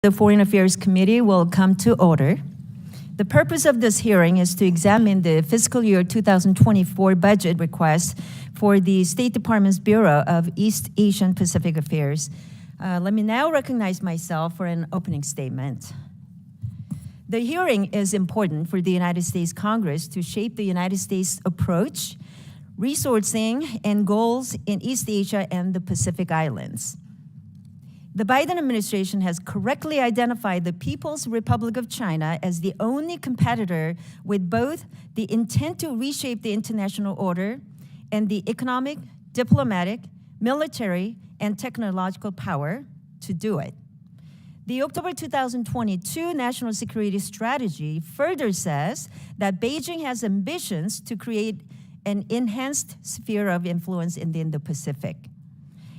The Foreign Affairs Committee will come to order. The purpose of this hearing is to examine the fiscal year 2024 budget request for the State Department's Bureau of East Asian Pacific Affairs. Let me now recognize myself for an opening statement. The hearing is important for the United States Congress to shape the United States approach, resourcing, and goals in East Asia and the Pacific Islands. The Biden administration has correctly identified the People's Republic of China as the only competitor with both the intent to reshape the international order and the economic, diplomatic, military, and technological power to do it. The October 2022 National Security Strategy further says that Beijing has ambitions to create an enhanced sphere of influence in the Indo-Pacific.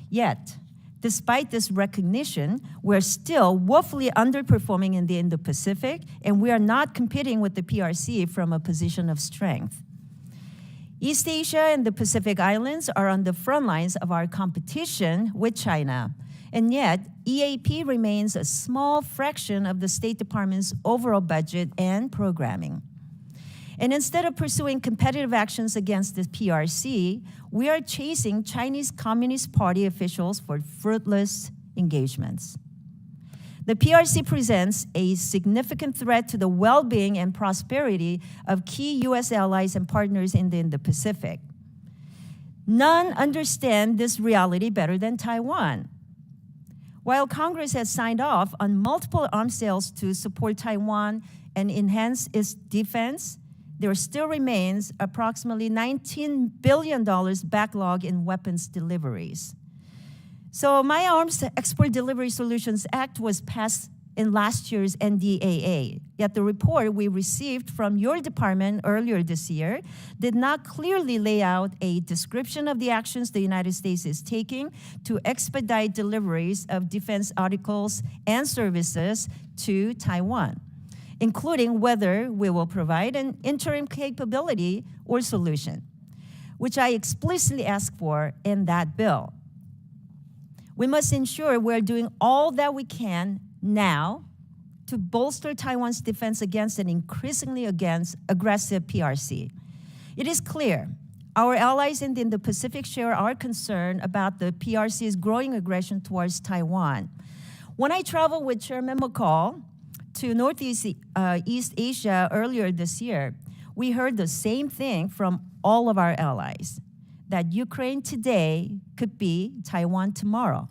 Yet, despite this recognition, we're still woefully underperforming in the Indo-Pacific, and we are not competing with the PRC from a position of strength. East Asia and the Pacific Islands are on the front lines of our competition with China, and yet EAP remains a small fraction of the State Department's overall budget and programming. And instead of pursuing competitive actions against the PRC, we are chasing Chinese Communist Party officials for fruitless engagements. The PRC presents a significant threat to the well-being and prosperity of key U.S. allies and partners in the Indo-Pacific. None understand this reality better than Taiwan. While Congress has signed off on multiple arms sales to support Taiwan and enhance its defense, there still remains approximately $19 billion backlog in weapons deliveries. So my Arms Export Delivery Solutions Act was passed in last year's NDAA, yet the report we received from your department earlier this year did not clearly lay out a description of the actions the United States is taking to expedite deliveries of defense articles and services to Taiwan, including whether we will provide an interim capability or solution, which I explicitly asked for in that bill. We must ensure we're doing all that we can now to bolster Taiwan's defense against an increasingly aggressive PRC. It is clear our allies in the Indo-Pacific share our concern about the PRC's growing aggression towards Taiwan. When I traveled with Chairman McCall to Northeast East Asia earlier this year, we heard the same thing from all of our allies, that Ukraine today could be Taiwan tomorrow,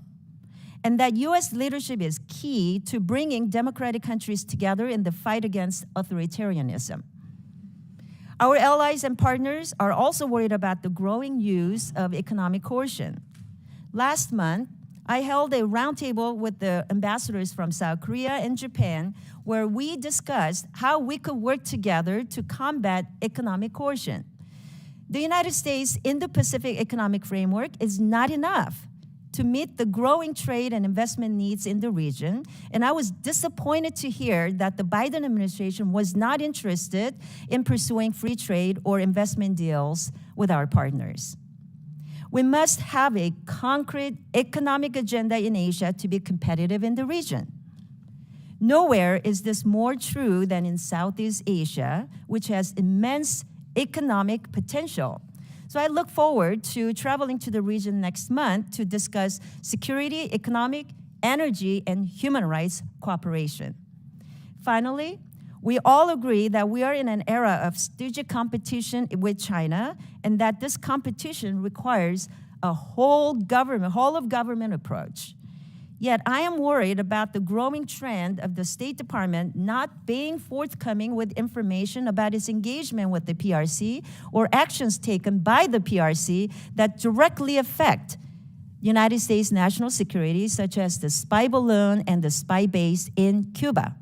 and that U.S. leadership is key to bringing democratic countries together in the fight against authoritarianism. Our allies and partners are also worried about the growing use of economic coercion. Last month, I held a roundtable with the ambassadors from South Korea and Japan where we discussed how we could work together to combat economic coercion. The United States Indo-Pacific Economic Framework is not enough to meet the growing trade and investment needs in the region, and I was disappointed to hear that the Biden administration was not interested in pursuing free trade or investment deals with our partners. We must have a concrete economic agenda in Asia to be competitive in the region. Nowhere is this more true than in Southeast Asia, which has immense economic potential. So I look forward to traveling to the region next month to discuss security, economic, energy, and human rights cooperation. Finally, we all agree that we are in an era of strategic competition with China, and that this competition requires a whole of government approach. Yet I am worried about the growing trend of the State Department not being forthcoming with information about its engagement with the PRC or actions taken by the PRC that directly affect United States national security, such as the spy balloon and the spy base in Cuba.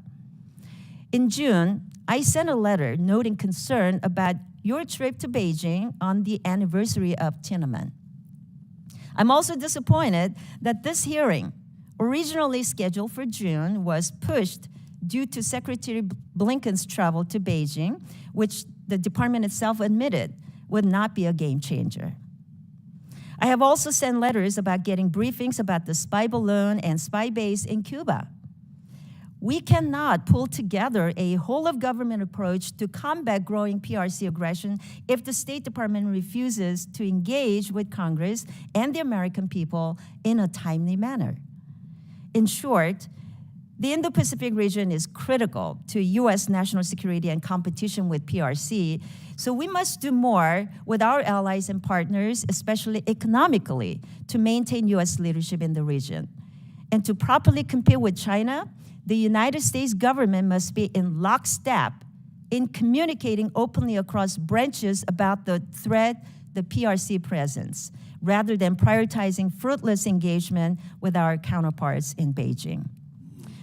In June, I sent a letter noting concern about your trip to Beijing on the anniversary of Tiananmen. I'm also disappointed that this hearing, originally scheduled for June, was pushed due to Secretary Blinken's travel to Beijing, which the department itself admitted would not be a game changer. I have also sent letters about getting briefings about the spy balloon and spy base in Cuba. We cannot pull together a whole-of-government approach to combat growing PRC aggression if the State Department refuses to engage with Congress and the American people in a timely manner. In short, the Indo-Pacific region is critical to U.S. national security and competition with PRC, so we must do more with our allies and partners, especially economically, to maintain U.S. leadership in the region. And to properly compete with China, the United States government must be in lockstep in communicating openly across branches about the threat the PRC presents, rather than prioritizing fruitless engagement with our counterparts in Beijing.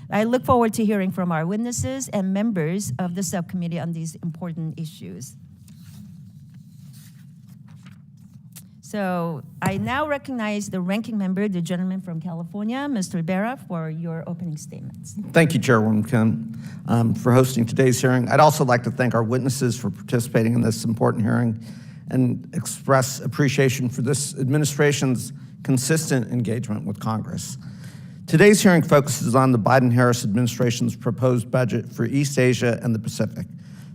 I look forward to hearing from our witnesses and members of the subcommittee on these important issues. So I now recognize the ranking member, the gentleman from California, Mr. Rivera, for your opening statements. Thank you, Chairwoman Kim, for hosting today's hearing. I'd also like to thank our witnesses for participating in this important hearing and express appreciation for this administration's consistent engagement with Congress. Today's hearing focuses on the Biden-Harris administration's proposed budget for East Asia and the Pacific.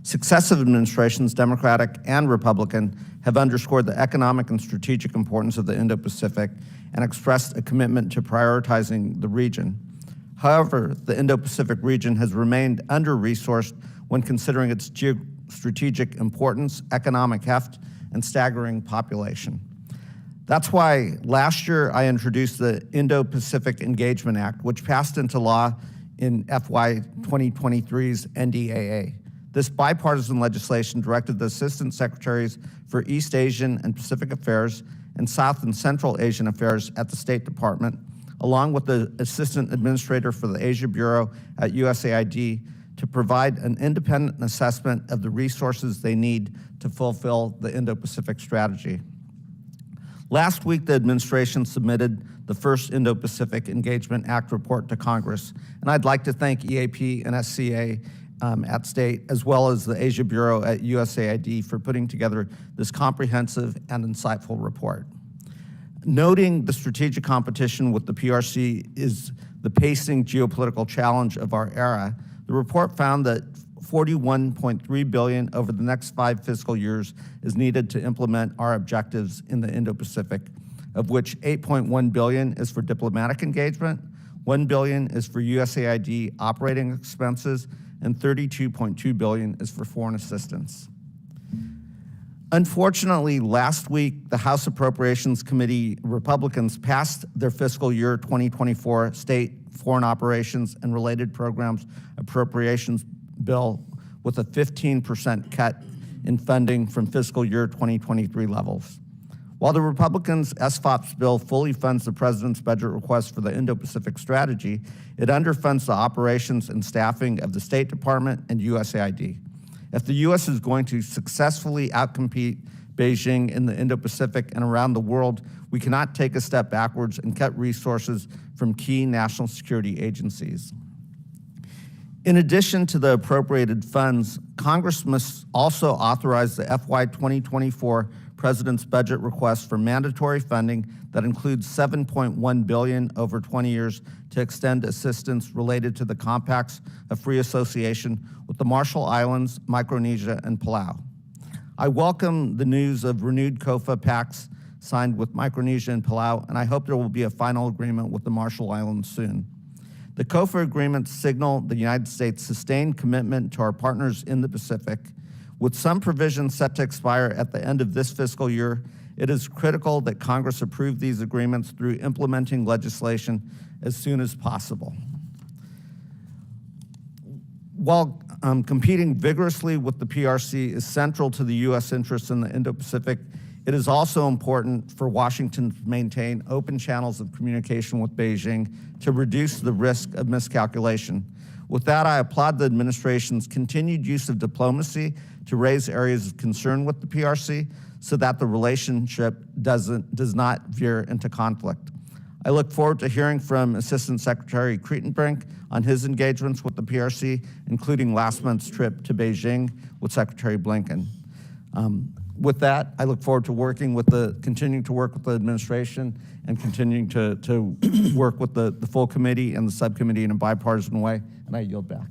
Successive administrations, Democratic and Republican, have underscored the economic and strategic importance of the Indo-Pacific and expressed a commitment to prioritizing the region. However, the Indo-Pacific region has remained under-resourced when considering its strategic importance, economic heft, and staggering population. That's why last year I introduced the Indo-Pacific Engagement Act, which passed into law in FY 2023's NDAA. This bipartisan legislation directed the Assistant Secretaries for East Asian and Pacific Affairs and South and Central Asian Affairs at the State Department, along with the Assistant Administrator for the Asia Bureau at USAID, to provide an independent assessment of the resources they need to fulfill the Indo-Pacific strategy. Last week, the administration submitted the first Indo-Pacific Engagement Act report to Congress, and I'd like to thank EAP and SCA at State, as well as the Asia Bureau at USAID for putting together this comprehensive and insightful report. Noting the strategic competition with the PRC is the pacing geopolitical challenge of our era, the report found that $41.3 billion over the next 5 fiscal years is needed to implement our objectives in the Indo-Pacific, of which $8.1 billion is for diplomatic engagement, $1 billion is for USAID operating expenses, and $32.2 billion is for foreign assistance. Unfortunately, last week, the House Appropriations Committee Republicans passed their fiscal year 2024 state foreign operations and related programs appropriations bill with a 15% cut in funding from fiscal year 2023 levels. While the Republicans' SFOPS bill fully funds the President's budget request for the Indo-Pacific strategy, it underfunds the operations and staffing of the State Department and USAID. If the U.S. is going to successfully outcompete Beijing in the Indo-Pacific and around the world, we cannot take a step backwards and cut resources from key national security agencies. In addition to the appropriated funds, Congress must also authorize the FY 2024 President's budget request for mandatory funding that includes $7.1 billion over 20 years to extend assistance related to the compacts of free association with the Marshall Islands, Micronesia, and Palau. I welcome the news of renewed COFA pacts signed with Micronesia and Palau, and I hope there will be a final agreement with the Marshall Islands soon. The COFA agreements signal the United States' sustained commitment to our partners in the Pacific. With some provisions set to expire at the end of this fiscal year, it is critical that Congress approve these agreements through implementing legislation as soon as possible. While competing vigorously with the PRC is central to the U.S. interests in the Indo-Pacific, it is also important for Washington to maintain open channels of communication with Beijing to reduce the risk of miscalculation. With that, I applaud the administration's continued use of diplomacy to raise areas of concern with the PRC so that the relationship does not veer into conflict. I look forward to hearing from Assistant Secretary Kreitenbrink on his engagements with the PRC, including last month's trip to Beijing with Secretary Blinken. With that, I look forward to continuing to work with the administration and continuing to work with the full committee and the subcommittee in a bipartisan way. And I yield back.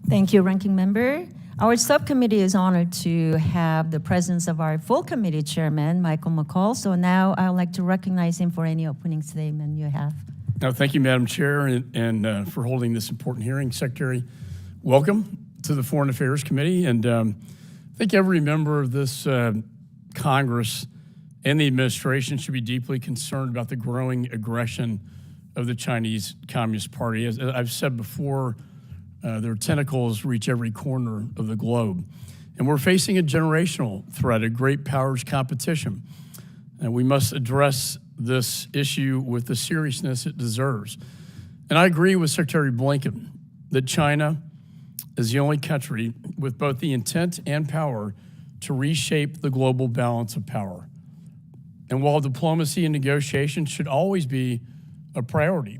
Thank you, Ranking Member. Our subcommittee is honored to have the presence of our full committee chairman, Michael McCall. So now I'd like to recognize him for any opening statement you have. No, thank you, Madam Chair, and for holding this important hearing. Secretary, welcome to the Foreign Affairs Committee. And I think every member of this Congress and the administration should be deeply concerned about the growing aggression of the Chinese Communist Party. As I've said before, their tentacles reach every corner of the globe. And we're facing a generational threat, a great powers competition. And we must address this issue with the seriousness it deserves. And I agree with Secretary Blinken that China is the only country with both the intent and power to reshape the global balance of power. And while diplomacy and negotiation should always be a priority,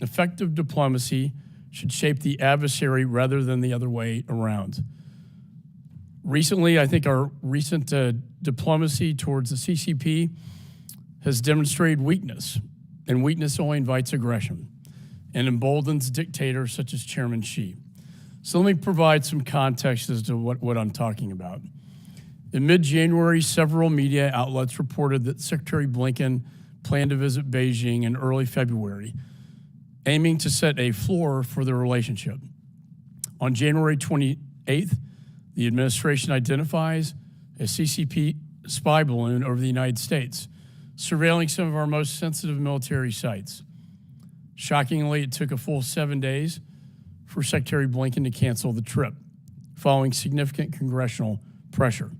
effective diplomacy should shape the adversary rather than the other way around. Recently, I think our recent diplomacy towards the CCP has demonstrated weakness, and weakness only invites aggression and emboldens dictators such as Chairman Xi. So let me provide some context as to what I'm talking about. In mid-January, several media outlets reported that Secretary Blinken planned to visit Beijing in early February, aiming to set a floor for the relationship. On January 28th, the administration identifies a CCP spy balloon over the United States, surveilling some of our most sensitive military sites. Shockingly, it took a full 7 days for Secretary Blinken to cancel the trip, following significant congressional pressure.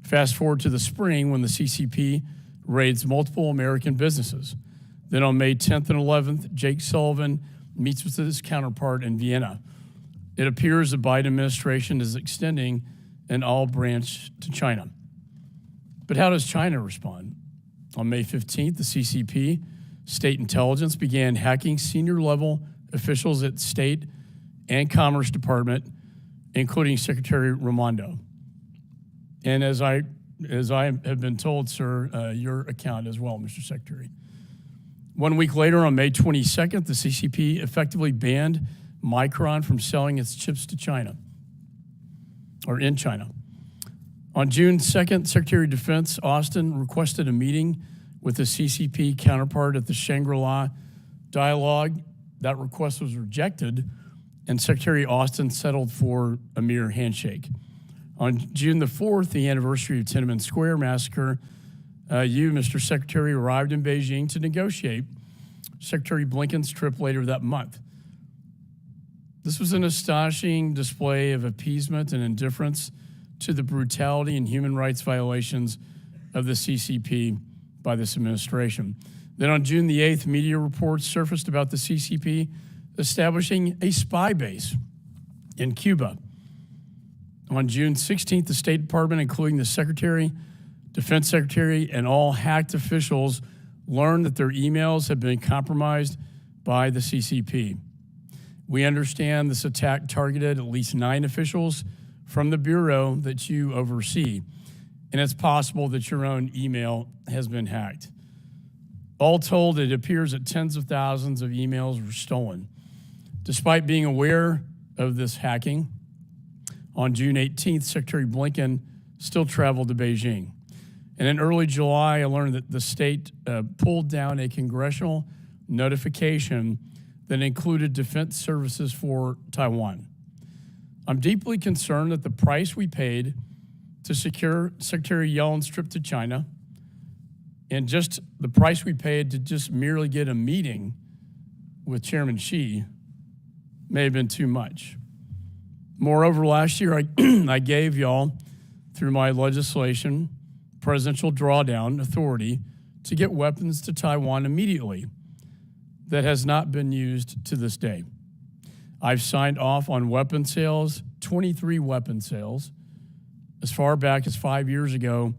Fast forward to the spring when the CCP raids multiple American businesses. Then on May 10th and 11th, Jake Sullivan meets with his counterpart in Vienna. It appears the Biden administration is extending an olive branch to China. But how does China respond? On May 15th, the CCP, State Intelligence, began hacking senior-level officials at State and Commerce Department, including Secretary Raimondo. And as I have been told, sir, your account as well, Mr. Secretary. 1 week later, on May 22nd, the CCP effectively banned Micron from selling its chips to China, or in China. On June 2nd, Secretary of Defense Austin requested a meeting with the CCP counterpart at the Shangri-La dialogue. That request was rejected, and Secretary Austin settled for a mere handshake. On June the 4th, the anniversary of Tiananmen Square massacre, you, Mr. Secretary, arrived in Beijing to negotiate Secretary Blinken's trip later that month. This was an astonishing display of appeasement and indifference to the brutality and human rights violations of the CCP by this administration. Then on June the 8th, media reports surfaced about the CCP establishing a spy base in Cuba. On June 16th, the State Department, including the Secretary, Defense Secretary, and all hacked officials learned that their emails had been compromised by the CCP. We understand this attack targeted at least 9 officials from the Bureau that you oversee, and it's possible that your own email has been hacked. All told, it appears that tens of thousands of emails were stolen. Despite being aware of this hacking, on June 18th, Secretary Blinken still traveled to Beijing. And in early July, I learned that the state pulled down a congressional notification that included defense services for Taiwan. I'm deeply concerned that the price we paid to secure Secretary Yellen's trip to China and just the price we paid to just merely get a meeting with Chairman Xi may have been too much. Moreover, last year I gave y'all, through my legislation, presidential drawdown authority to get weapons to Taiwan immediately. That has not been used to this day. I've signed off on weapon sales, 23 weapon sales, as far back as 5 years ago,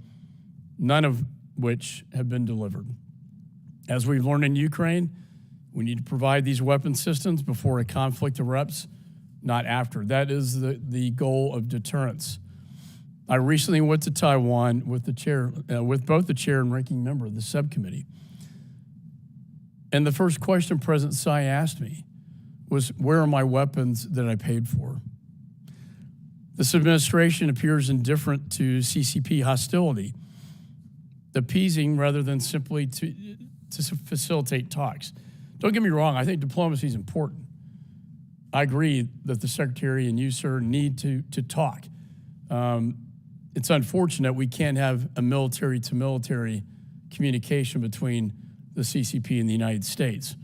none of which have been delivered. As we've learned in Ukraine, we need to provide these weapon systems before a conflict erupts, not after. That is the goal of deterrence. I recently went to Taiwan with the chair, with both the chair and ranking member of the subcommittee. And the first question President Tsai asked me was, where are my weapons that I paid for? This administration appears indifferent to CCP hostility, appeasing rather than simply to facilitate talks. Don't get me wrong, I think diplomacy is important. I agree that the Secretary and you, sir, need to talk. It's unfortunate we can't have a military-to-military communication between the CCP and the United States.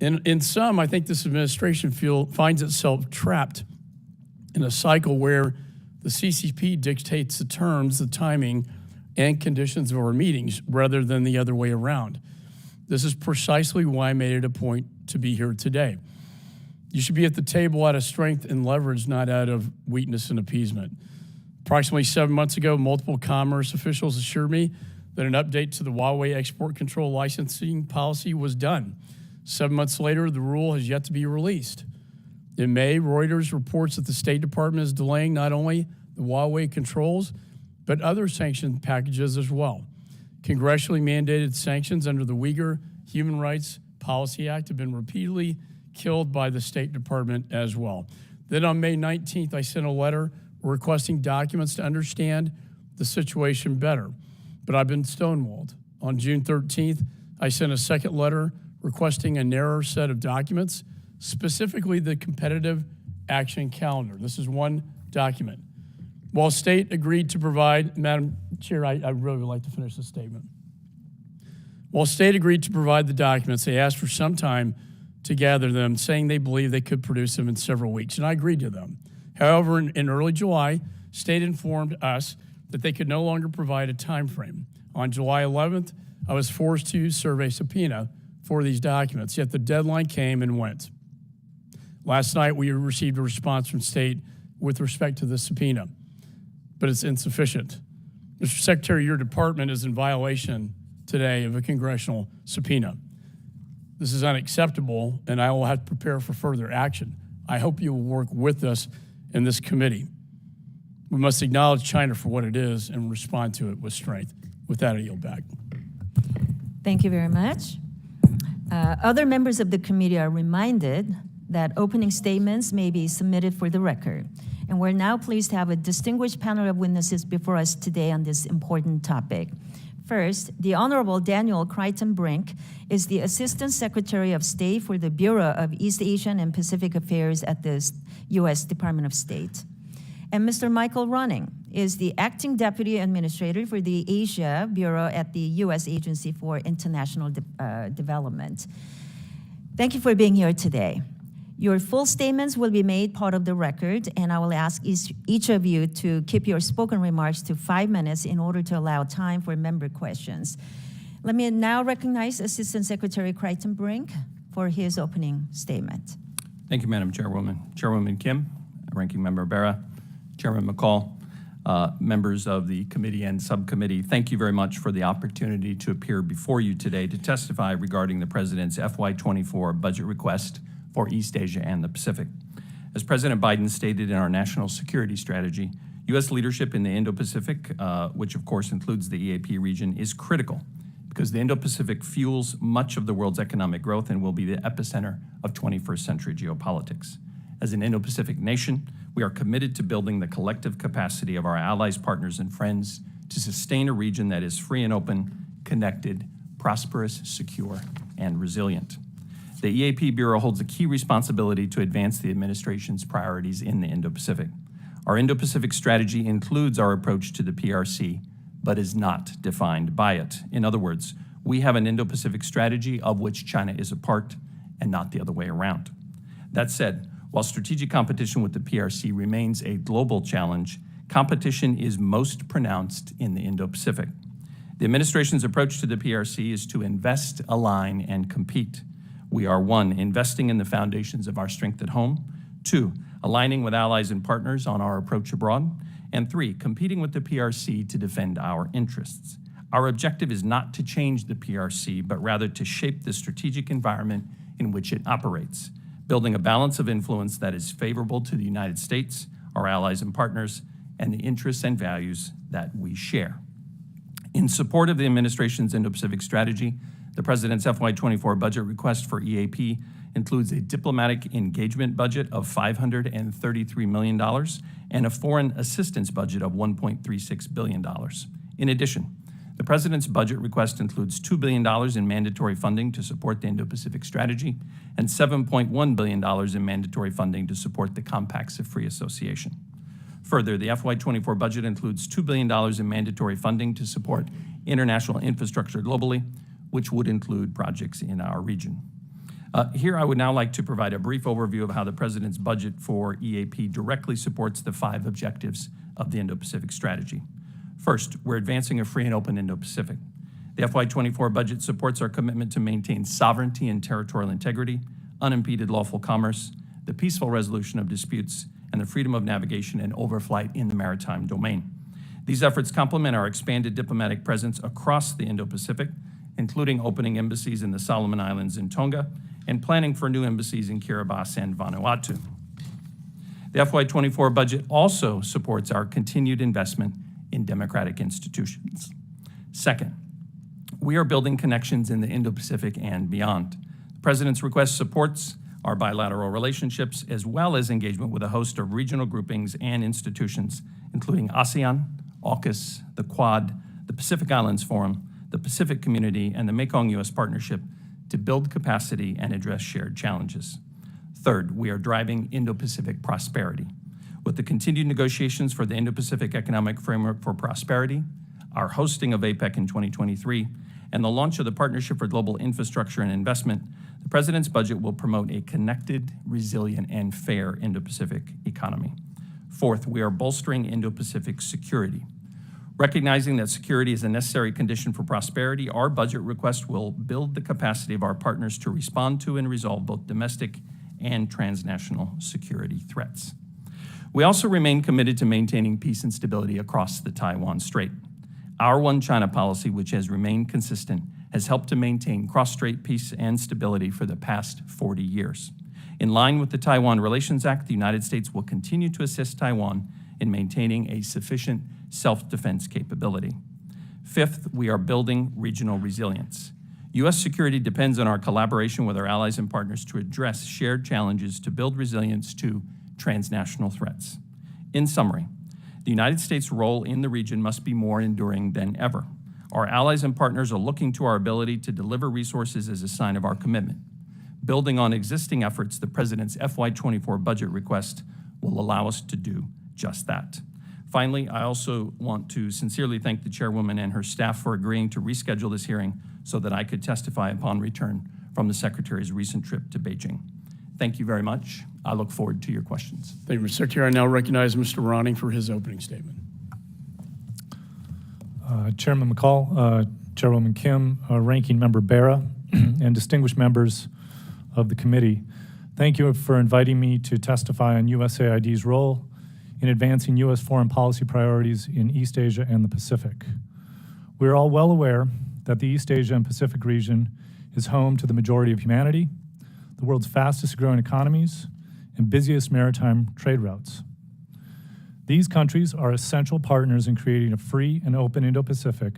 In some, I think this administration finds itself trapped in a cycle where the CCP dictates the terms, the timing, and conditions of our meetings rather than the other way around. This is precisely why I made it a point to be here today. You should be at the table out of strength and leverage, not out of weakness and appeasement. Approximately 7 months ago, multiple commerce officials assured me that an update to the Huawei export control licensing policy was done. 7 months later, the rule has yet to be released. In May, Reuters reports that the State Department is delaying not only the Huawei controls, but other sanction packages as well. Congressionally mandated sanctions under the Uyghur Human Rights Policy Act have been repeatedly killed by the State Department as well. Then on May 19th, I sent a letter requesting documents to understand the situation better, but I've been stonewalled. On June 13th, I sent a second letter requesting a narrower set of documents, specifically the competitive action calendar. This is one document. While State agreed to provide, Madam Chair, I really would like to finish this statement. While State agreed to provide the documents, they asked for some time to gather them, saying they believe they could produce them in several weeks, and I agreed to them. However, in early July, State informed us that they could no longer provide a time frame. On July 11th, I was forced to serve a subpoena for these documents, yet the deadline came and went. Last night, we received a response from State with respect to the subpoena, but it's insufficient. Mr. Secretary, your department is in violation today of a congressional subpoena. This is unacceptable, and I will have to prepare for further action. I hope you will work with us in this committee. We must acknowledge China for what it is and respond to it with strength. With that, I yield back. Thank you very much. Other members of the committee are reminded that opening statements may be submitted for the record. And we're now pleased to have a distinguished panel of witnesses before us today on this important topic. First, the Honorable Daniel Crichton Brink is the Assistant Secretary of State for the Bureau of East Asian and Pacific Affairs at the U.S. Department of State. And Mr. Michael Running is the Acting Deputy Administrator for the Asia Bureau at the U.S. Agency for International Development. Thank you for being here today. Your full statements will be made part of the record, and I will ask each of you to keep your spoken remarks to 5 minutes in order to allow time for member questions. Let me now recognize Assistant Secretary Crichton Brink for his opening statement. Thank you, Madam Chairwoman. Chairwoman Kim, Ranking Member Berra, Chairman McCall, members of the committee and subcommittee, thank you very much for the opportunity to appear before you today to testify regarding the President's FY24 budget request for East Asia and the Pacific. As President Biden stated in our national security strategy, U.S. leadership in the Indo-Pacific, which of course includes the EAP region, is critical because the Indo-Pacific fuels much of the world's economic growth and will be the epicenter of 21st century geopolitics. As an Indo-Pacific nation, we are committed to building the collective capacity of our allies, partners, and friends to sustain a region that is free and open, connected, prosperous, secure, and resilient. The EAP Bureau holds a key responsibility to advance the administration's priorities in the Indo-Pacific. Our Indo-Pacific strategy includes our approach to the PRC, but is not defined by it. In other words, we have an Indo-Pacific strategy of which China is a part and not the other way around. That said, while strategic competition with the PRC remains a global challenge, competition is most pronounced in the Indo-Pacific. The administration's approach to the PRC is to invest, align, and compete. We are 1, investing in the foundations of our strength at home, 2, aligning with allies and partners on our approach abroad, and 3, competing with the PRC to defend our interests. Our objective is not to change the PRC, but rather to shape the strategic environment in which it operates, building a balance of influence that is favorable to the United States, our allies and partners, and the interests and values that we share. In support of the administration's Indo-Pacific strategy, The President's FY24 budget request for EAP includes a diplomatic engagement budget of $533 million and a foreign assistance budget of $1.36 billion. In addition, the President's budget request includes $2 billion in mandatory funding to support the Indo-Pacific strategy and $7.1 billion in mandatory funding to support the Compacts of Free Association. Further, the FY24 budget includes $2 billion in mandatory funding to support international infrastructure globally, which would include projects in our region. Here, I would now like to provide a brief overview of how the President's budget for EAP directly supports the 5 objectives of the Indo-Pacific strategy. First, we're advancing a free and open Indo-Pacific. The FY24 budget supports our commitment to maintain sovereignty and territorial integrity, unimpeded lawful commerce, the peaceful resolution of disputes, and the freedom of navigation and overflight in the maritime domain. These efforts complement our expanded diplomatic presence across the Indo-Pacific, including opening embassies in the Solomon Islands and Tonga, and planning for new embassies in Kiribati and Vanuatu. The FY24 budget also supports our continued investment in democratic institutions. Second, we are building connections in the Indo-Pacific and beyond. The President's request supports our bilateral relationships as well as engagement with a host of regional groupings and institutions, including ASEAN, AUKUS, the Quad, the Pacific Islands Forum, the Pacific Community, and the Mekong-U.S. Partnership to build capacity and address shared challenges. Third, we are driving Indo-Pacific prosperity. With the continued negotiations for the Indo-Pacific Economic Framework for Prosperity, our hosting of Epoch in 2023, and the launch of the Partnership for Global Infrastructure and Investment, the President's budget will promote a connected, resilient, and fair Indo-Pacific economy. Fourth, we are bolstering Indo-Pacific security. Recognizing that security is a necessary condition for prosperity, our budget request will build the capacity of our partners to respond to and resolve both domestic and transnational security threats. We also remain committed to maintaining peace and stability across the Taiwan Strait. Our One China policy, which has remained consistent, has helped to maintain cross-strait peace and stability for the past 40 years. In line with the Taiwan Relations Act, the United States will continue to assist Taiwan in maintaining a sufficient self-defense capability. Fifth, we are building regional resilience. U.S. security depends on our collaboration with our allies and partners to address shared challenges to build resilience to transnational threats. In summary, the United States' role in the region must be more enduring than ever. Our allies and partners are looking to our ability to deliver resources as a sign of our commitment. Building on existing efforts, the President's FY24 budget request will allow us to do just that. Finally, I also want to sincerely thank the Chairwoman and her staff for agreeing to reschedule this hearing so that I could testify upon return from the Secretary's recent trip to Beijing. Thank you very much. I look forward to your questions. Thank you, Mr. Secretary. I now recognize Mr. Ronning for his opening statement. Chairman McCall, Chairwoman Kim, Ranking Member Bera, and distinguished members of the committee, thank you for inviting me to testify on USAID's role in advancing U.S. foreign policy priorities in East Asia and the Pacific. We are all well aware that the East Asia and Pacific region is home to the majority of humanity, the world's fastest growing economies, and busiest maritime trade routes. These countries are essential partners in creating a free and open Indo-Pacific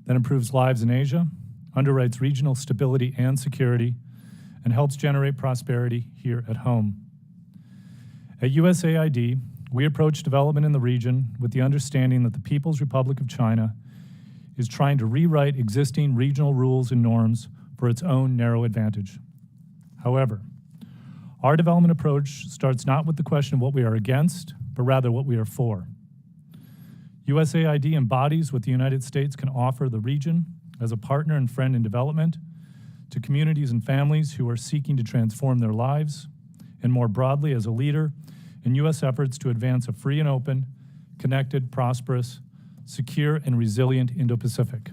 that improves lives in Asia, underwrites regional stability and security, and helps generate prosperity here at home. At USAID, we approach development in the region with the understanding that the People's Republic of China is trying to rewrite existing regional rules and norms for its own narrow advantage. However, our development approach starts not with the question of what we are against, but rather what we are for. USAID embodies what the United States can offer the region as a partner and friend in development to communities and families who are seeking to transform their lives, and more broadly as a leader in U.S. efforts to advance a free and open, connected, prosperous, secure, and resilient Indo-Pacific.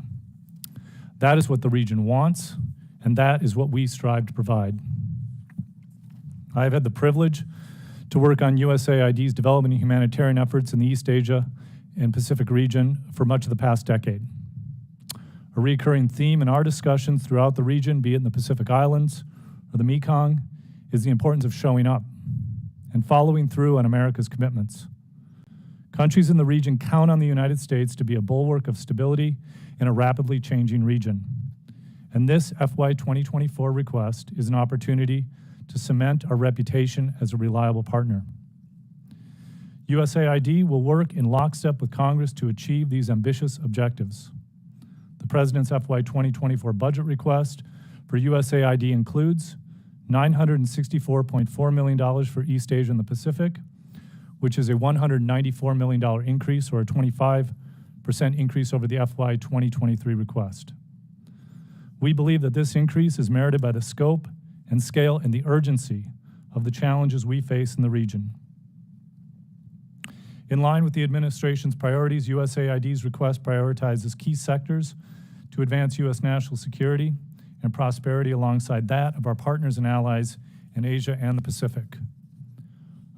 That is what the region wants, and that is what we strive to provide. I have had the privilege to work on USAID's development and humanitarian efforts in the East Asia and Pacific region for much of the past decade. A recurring theme in our discussions throughout the region, be it in the Pacific Islands or the Mekong, is the importance of showing up and following through on America's commitments. Countries in the region count on the United States to be a bulwark of stability in a rapidly changing region. and this FY 2024 request is an opportunity to cement our reputation as a reliable partner. USAID will work in lockstep with Congress to achieve these ambitious objectives. The President's FY 2024 budget request for USAID includes $964.4 million for East Asia and the Pacific, which is a $194 million increase, or a 25% increase over the FY 2023 request. We believe that this increase is merited by the scope and scale and the urgency of the challenges we face in the region. In line with the administration's priorities, USAID's request prioritizes key sectors to advance U.S. national security and prosperity alongside that of our partners and allies in Asia and the Pacific.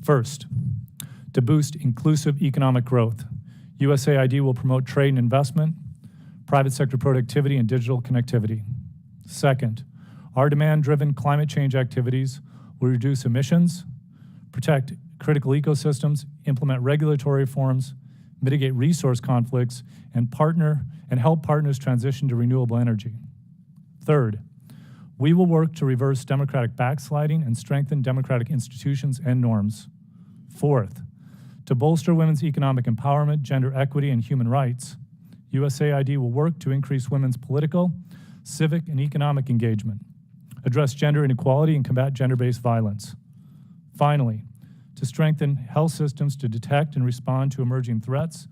First, to boost inclusive economic growth, USAID will promote trade and investment, private sector productivity, and digital connectivity. Second, our demand-driven climate change activities will reduce emissions, protect critical ecosystems, implement regulatory reforms, mitigate resource conflicts, and help partners transition to renewable energy. Third, we will work to reverse democratic backsliding and strengthen democratic institutions and norms. Fourth, to bolster women's economic empowerment, gender equity, and human rights, USAID will work to increase women's political, civic, and economic engagement, address gender inequality, and combat gender-based violence. Finally, to strengthen health systems to detect and respond to emerging threats,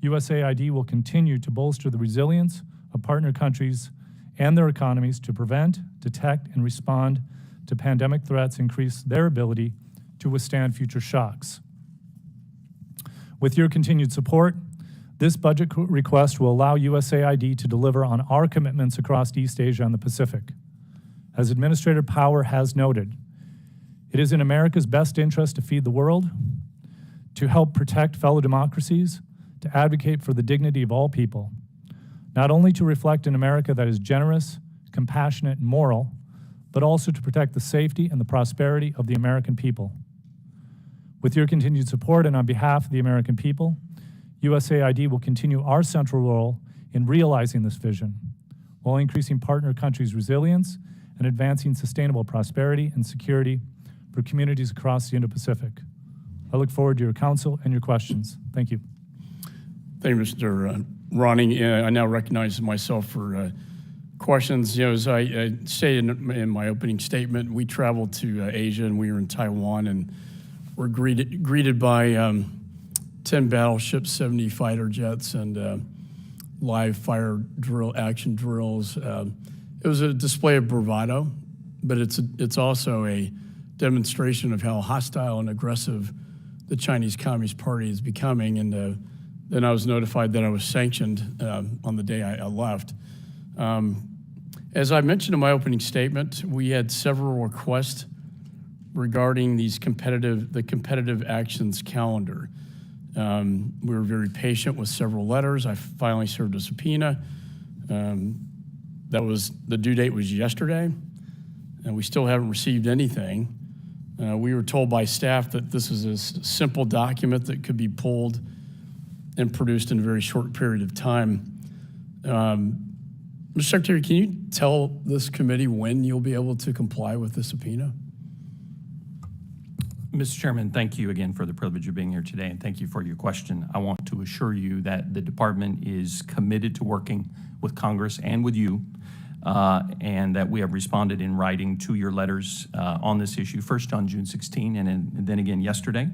USAID will continue to bolster the resilience of partner countries and their economies to prevent, detect, and respond to pandemic threats, increase their ability to withstand future shocks. With your continued support, this budget request will allow USAID to deliver on our commitments across East Asia and the Pacific. As Administrator Power has noted, it is in America's best interest to feed the world, to help protect fellow democracies, to advocate for the dignity of all people, not only to reflect an America that is generous, compassionate, and moral, but also to protect the safety and the prosperity of the American people. With your continued support and on behalf of the American people, USAID will continue our central role in realizing this vision, while increasing partner countries' resilience and advancing sustainable prosperity and security for communities across the Indo-Pacific. I look forward to your counsel and your questions. Thank you. Thank you, Mr. Ronning. I now recognize myself for questions. You know, as I stated in my opening statement, we traveled to Asia and we were in Taiwan and were greeted by 10 battleships, 70 fighter jets, and live fire action drills. It was a display of bravado, but it's also a demonstration of how hostile and aggressive the Chinese Communist Party is becoming. And then I was notified that I was sanctioned on the day I left. As I mentioned in my opening statement, we had several requests regarding the competitive actions calendar. We were very patient with several letters. I finally served a subpoena. The due date was yesterday, and we still haven't received anything. We were told by staff that this is a simple document that could be pulled and produced in a very short period of time. Mr. Secretary, can you tell this committee when you'll be able to comply with the subpoena? Mr. Chairman, thank you again for the privilege of being here today, and thank you for your question. I want to assure you that the department is committed to working with Congress and with you, and that we have responded in writing to your letters on this issue, first on June 16 and then again yesterday,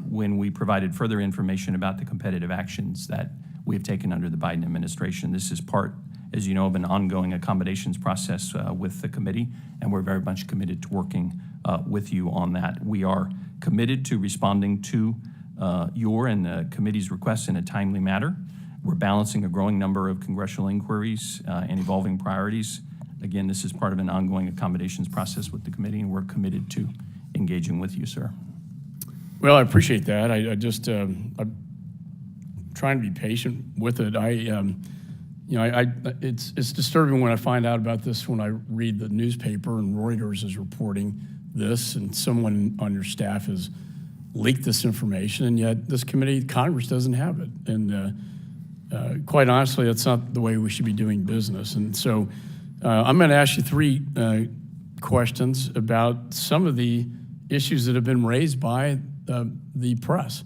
when we provided further information about the competitive actions that we have taken under the Biden administration. This is part, as you know, of an ongoing accommodations process with the committee, and we're very much committed to working with you on that. We are committed to responding to your and the committee's requests in a timely manner. We're balancing a growing number of congressional inquiries and evolving priorities. Again, this is part of an ongoing accommodations process with the committee, and we're committed to engaging with you, sir. Well, I appreciate that. I'm trying to be patient with it. It's disturbing when I find out about this when I read the newspaper and Reuters is reporting this, and someone on your staff has leaked this information, and yet this committee, Congress, doesn't have it. And quite honestly, that's not the way we should be doing business. And so I'm going to ask you three questions about some of the issues that have been raised by the press.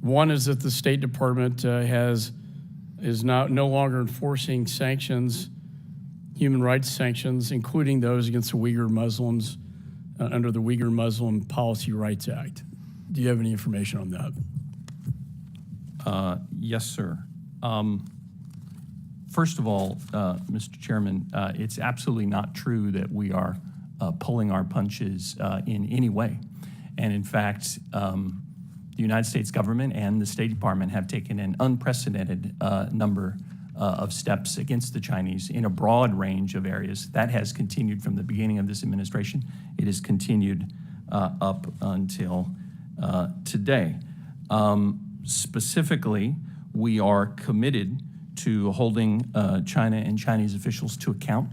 One is that the State Department is now no longer enforcing sanctions, human rights sanctions, including those against the Uyghur Muslims under the Uyghur Muslim Policy Rights Act. Do you have any information on that? Yes, sir. First of all, Mr. Chairman, it's absolutely not true that we are pulling our punches in any way. And in fact, the United States government and the State Department have taken an unprecedented number of steps against the Chinese in a broad range of areas. That has continued from the beginning of this administration. It has continued up until today. Specifically, we are committed to holding China and Chinese officials to account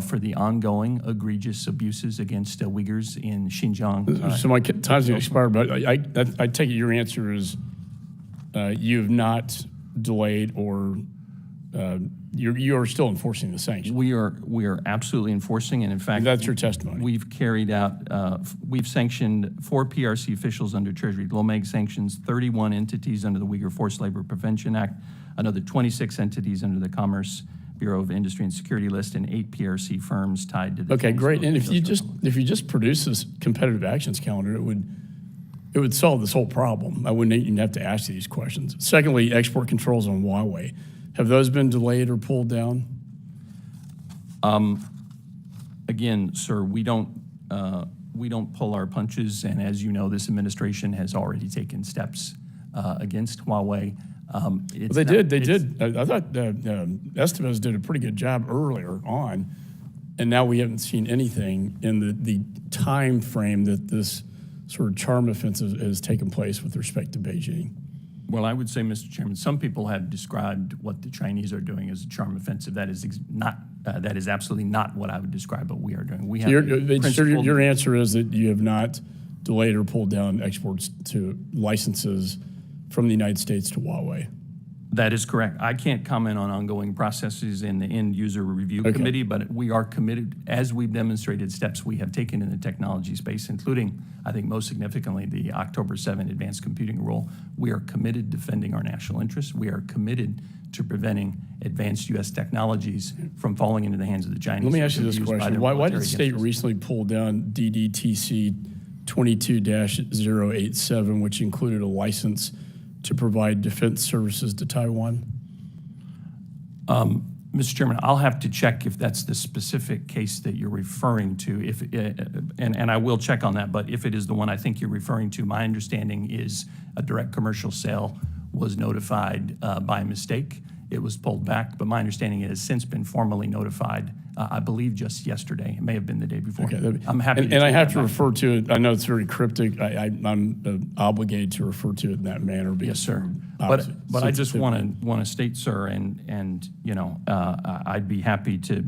for the ongoing egregious abuses against Uyghurs in Xinjiang. So my time's expired, but I take it your answer is you have not delayed or you are still enforcing the sanctions. We are absolutely enforcing, and in fact, And that's your testimony. We've carried out, we've sanctioned 4 PRC officials under Treasury GLOMEG sanctions, 31 entities under the Uyghur Forced Labor Prevention Act, another 26 entities under the Commerce Bureau of Industry and Security list, and 8 PRC firms tied to the. Okay, great. And if you Industrial just produce this competitive actions calendar, it would solve this whole problem. I wouldn't even have to ask you these questions. Secondly, export controls on Huawei. Have those been delayed or pulled down? Again, sir, we don't pull our punches, and as you know, this administration has already taken steps against Huawei. They did. I thought Estevez did a pretty good job earlier on, and now we haven't seen anything in the time frame that this sort of charm offensive has taken place with respect to Beijing. Well, I would say, Mr. Chairman, some people have described what the Chinese are doing as a charm offensive. That is that is absolutely not what I would describe what we are doing. We have Your answer is that you have not delayed or pulled down exports to licenses from the United States to Huawei. That is correct. I can't comment on ongoing processes in the End User Review Committee, but we are committed, as we've demonstrated steps we have taken in the technology space, including, I think most significantly, the October 7 Advanced Computing Rule. We are committed to defending our national interests. We are committed to preventing advanced U.S. technologies from falling into the hands of the Chinese. Let me ask you this question. Why did the state recently pull down DDTC 22-087, which included a license to provide defense services to Taiwan? Mr. Chairman, I'll have to check if that's the specific case that you're referring to. And I will check on that, but if it is the one I think you're referring to, my understanding is a direct commercial sale was notified by mistake. It was pulled back, but my understanding it has since been formally notified, I believe just yesterday. It may have been the day before. Okay. I'm happy And I have to refer to it. I know it's very cryptic. I'm obligated to refer to it in that manner. Yes, sir. But I just want to state, sir, and you know, I'd be happy to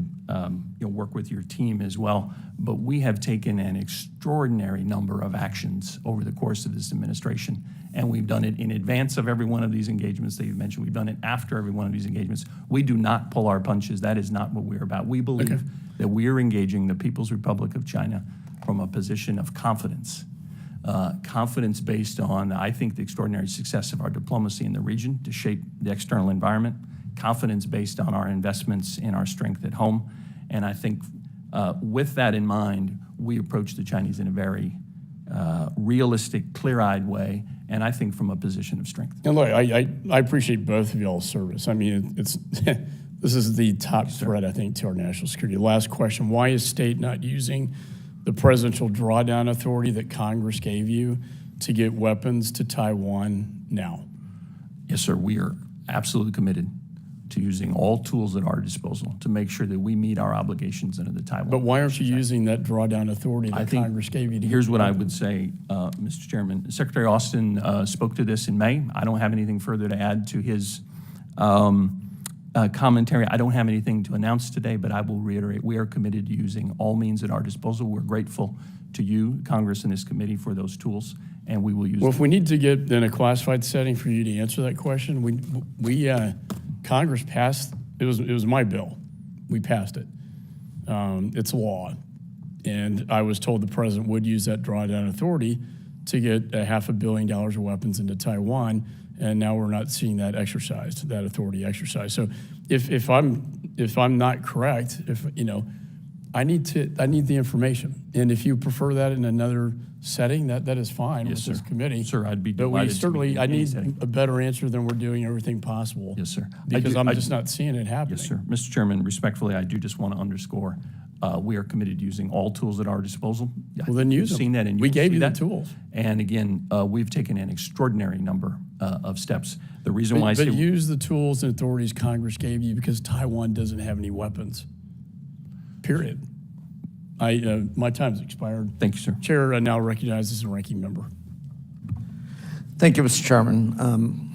work with your team as well. But we have taken an extraordinary number of actions over the course of this administration, and we've done it in advance of every one of these engagements that you've mentioned. We've done it after every one of these engagements. We do not pull our punches. That is not what we're about. We believe that we are engaging the People's Republic of China from a position of confidence. Confidence based on, I think, the extraordinary success of our diplomacy in the region to shape the external environment, confidence based on our investments in our strength at home. And I think with that in mind, we approach the Chinese in a very realistic, clear-eyed way, and I think from a position of strength. And look, I appreciate both of y'all's service. I mean, it's this is the top threat, I think, to our national security. Last question, why is state not using the presidential drawdown authority that Congress gave you to get weapons to Taiwan now? Yes, sir. We are absolutely committed to using all tools at our disposal to make sure that we meet our obligations under the Taiwan. But why aren't you using that drawdown authority that Congress gave you? Here's what I would say, Mr. Chairman. Secretary Austin spoke to this in May. I don't have anything further to add to his commentary. I don't have anything to announce today, but I will reiterate, we are committed to using all means at our disposal. We're grateful to you, Congress, and this committee for those tools, and we will use them. Well, if we need to get in a classified setting for you to answer that question, Congress passed, it was my bill. We passed it. It's law. And I was told the president would use that drawdown authority to get $500 million of weapons into Taiwan, and now we're not seeing that exercised, that authority exercised. So if I'm not correct, I need the information. And if you prefer that in another setting, that is fine with this committee. Sir, I'd be But delighted I need a better answer than we're doing everything possible. Yes, sir. Because I'm just not seeing it happening. Yes, sir. Mr. Chairman, respectfully, I do just want to underscore, we are committed to using all tools at our disposal. Well, then use them. You've seen that, and We you'll gave see you the that. tools. And again, we've taken an extraordinary number of steps. The reason why I say But use the tools and authorities Congress gave you because Taiwan doesn't have any weapons. Period. My time's expired. Thank you, sir. Chair now recognizes the ranking member. Thank you, Mr. Chairman.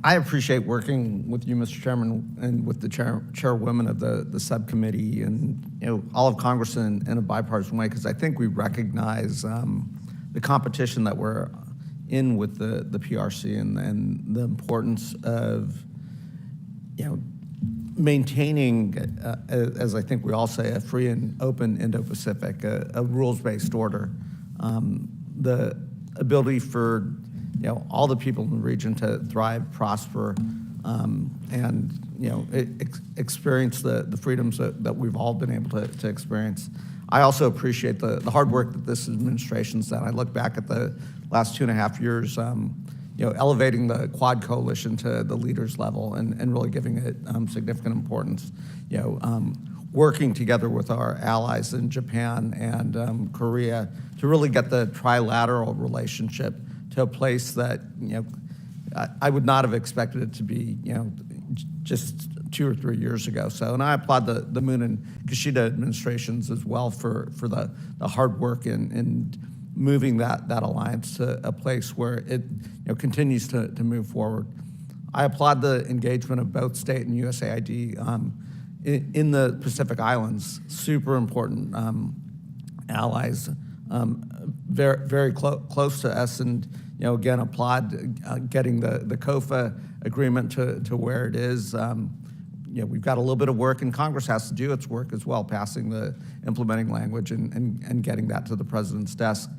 I appreciate working with you, Mr. Chairman, and with the chairwoman of the subcommittee and all of Congress in a bipartisan way, because I think we recognize the competition that we're in with the PRC and the importance of maintaining, as I think we all say, a free and open Indo-Pacific, a rules-based order, the ability for all the people in the region to thrive, prosper, and experience the freedoms that we've all been able to experience. I also appreciate the hard work that this administration's done. I look back at the last 2.5 years, elevating the Quad Coalition to the leaders level and really giving it significant importance. Working together with our allies in Japan and Korea to really get the trilateral relationship to a place that I would not have expected it to be just 2 or 3 years ago. So, and I applaud the Moon and Kishida administrations as well for the hard work in moving that alliance to a place where it continues to move forward. I applaud the engagement of both state and USAID in the Pacific Islands, super important allies, very, very close to us, and again, applaud getting the COFA agreement to where it is. We've got a little bit of work, and Congress has to do its work as well, passing the implementing language and getting that to the president's desk.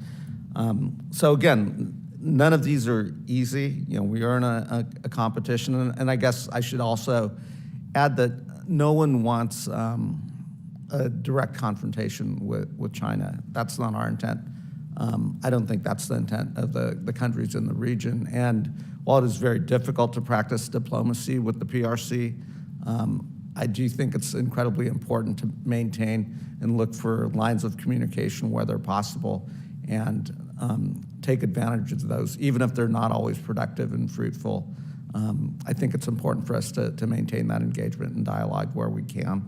So again, none of these are easy. We are in a competition, and I guess I should also add that no one wants a direct confrontation with China. That's not our intent. I don't think that's the intent of the countries in the region. And while it is very difficult to practice diplomacy with the PRC, I do think it's incredibly important to maintain and look for lines of communication where they're possible and take advantage of those, even if they're not always productive and fruitful. I think it's important for us to maintain that engagement and dialogue where we can,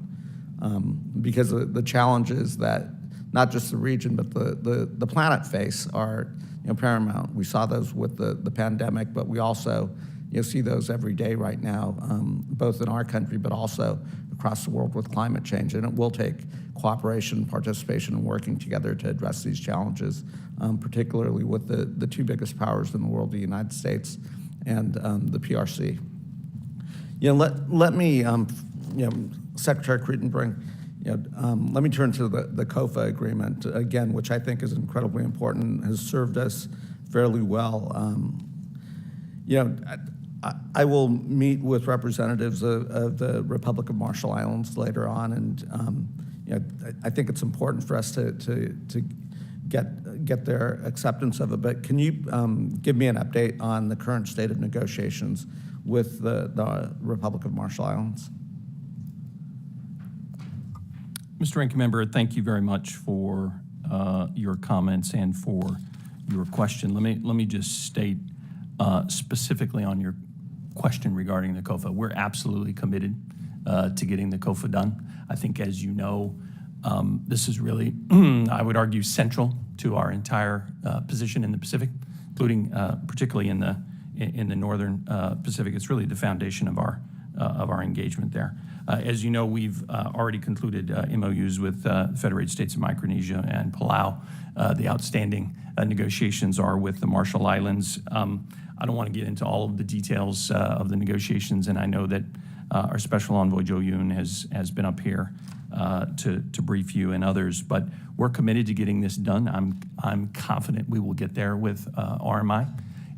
because the challenges that not just the region but the planet face are paramount. We saw those with the pandemic, but we also see those every day right now, both in our country but also across the world with climate change. And it will take cooperation, participation, and working together to address these challenges, particularly with the two biggest powers in the world, the United States and the PRC. Let me, Secretary Cretenbrink, let me turn to the COFA agreement again, which I think is incredibly important and has served us fairly well. I will meet with representatives of the Republic of Marshall Islands later on, and I think it's important for us to get their acceptance of it. But can you give me an update on the current state of negotiations with the Republic of Marshall Islands? Mr. Ranking Member, thank you very much for your comments and for your question. Let me just state specifically on your question regarding the COFA. We're absolutely committed to getting the COFA done. I think, as you know, this is really, I would argue, central to our entire position in the Pacific, including particularly in the northern Pacific. It's really the foundation of our engagement there. As you know, we've already concluded MOUs with Federated States of Micronesia and Palau. The outstanding negotiations are with the Marshall Islands. I don't want to get into all of the details of the negotiations, and I know that our Special Envoy Joe Yoon has been up here to brief you and others. But we're committed to getting this done. I'm confident we will get there with RMI.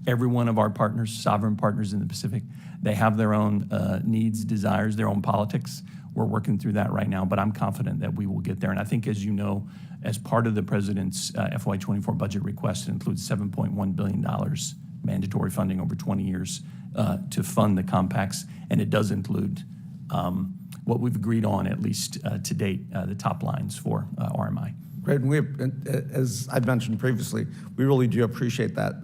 Every one of our partners, sovereign partners in the Pacific, they have their own needs, desires, their own politics. We're working through that right now, but I'm confident that we will get there. And I think, as you know, as part of the President's FY24 budget request, it includes $7.1 billion mandatory funding over 20 years to fund the compacts, and it does include what we've agreed on, at least to date, the top lines for RMI. Great, and as I've mentioned previously, we really do appreciate that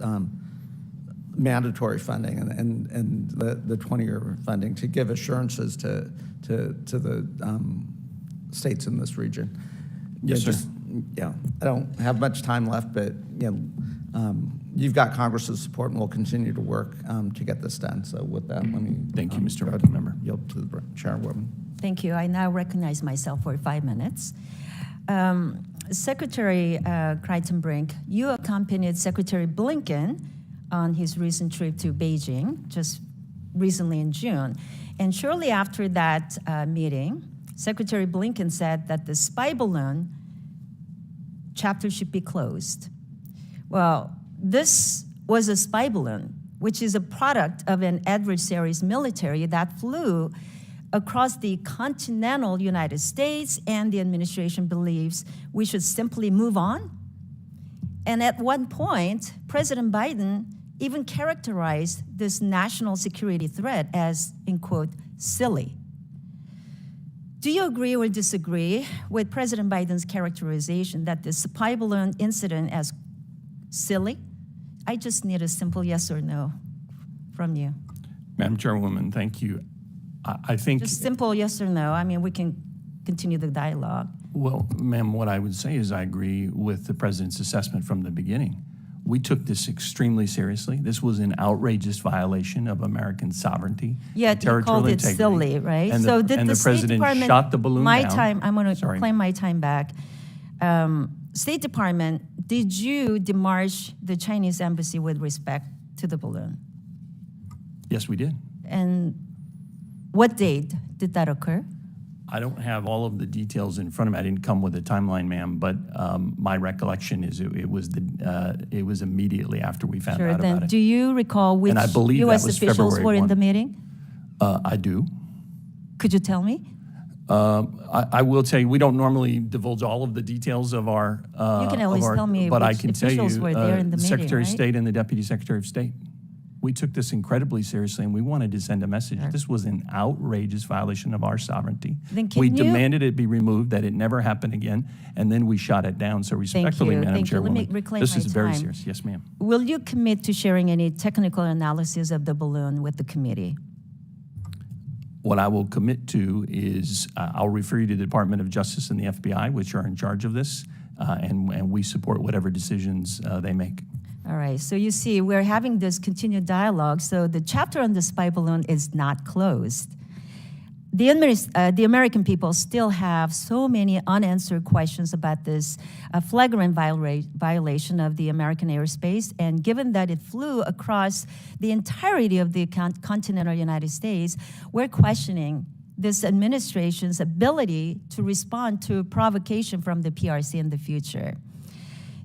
mandatory funding and the 20-year funding to give assurances to the states in this region. Yes, sir. I don't have much time left, but you've got Congress's support, and we'll continue to work to get this done. So with that, let me thank you, Mr. Ranking Member. Yield to the Chairwoman. Thank you. I now recognize myself for 5 minutes. Secretary Crichton-Brink, you accompanied Secretary Blinken on his recent trip to Beijing, just recently in June. And shortly after that meeting, Secretary Blinken said that the spy balloon chapter should be closed. Well, this was a spy balloon, which is a product of an adversary's military that flew across the continental United States, and the administration believes we should simply move on. And at one point, President Biden even characterized this national security threat as, in quote, silly. Do you agree or disagree with President Biden's characterization that the spy balloon incident as silly? I just need a simple yes or no from you. Madam Chairwoman, thank you. I think... Just simple yes or no. I mean, we can continue the dialogue. Well, ma'am, what I would say is I agree with the President's assessment from the beginning. We took this extremely seriously. This was an outrageous violation of American sovereignty, Yet you territorial called it integrity. silly, right? And so the, did and the the President State Department, shot the balloon my down. time, I'm going to Sorry. claim my time back. State Department, did you demarche the Chinese embassy with respect to the balloon? Yes, we did. And what date did that occur? I don't have all of the details in front of me. I didn't come with a timeline, ma'am, but my recollection is it was immediately after we found Sure, out then about it. do you recall which And I believe that U.S. was officials February were in 1. the meeting? I do. Could you tell me? I will tell you, we don't normally divulge all of the details of our. You can at least tell me but I which can tell you, officials were there in the meeting, Secretary of right? State and the Deputy Secretary of State. We took this incredibly seriously, and we wanted to send a message. Sure. This was an outrageous violation of our sovereignty. Then can we you- demanded it be removed, that it never happen again, and then we shot it down. So respectfully, you. Madam Thank you. Let me Chairwoman, reclaim this my is very time. serious. Yes, ma'am. Will you commit to sharing any technical analysis of the balloon with the committee? What I will commit to is I'll refer you to the Department of Justice and the FBI, which are in charge of this, and we support whatever decisions they make. All right, so you see, we're having this continued dialogue, so the chapter on the spy balloon is not closed. The American people still have so many unanswered questions about this flagrant violation of the American airspace, and given that it flew across the entirety of the continental United States, we're questioning this administration's ability to respond to provocation from the PRC in the future.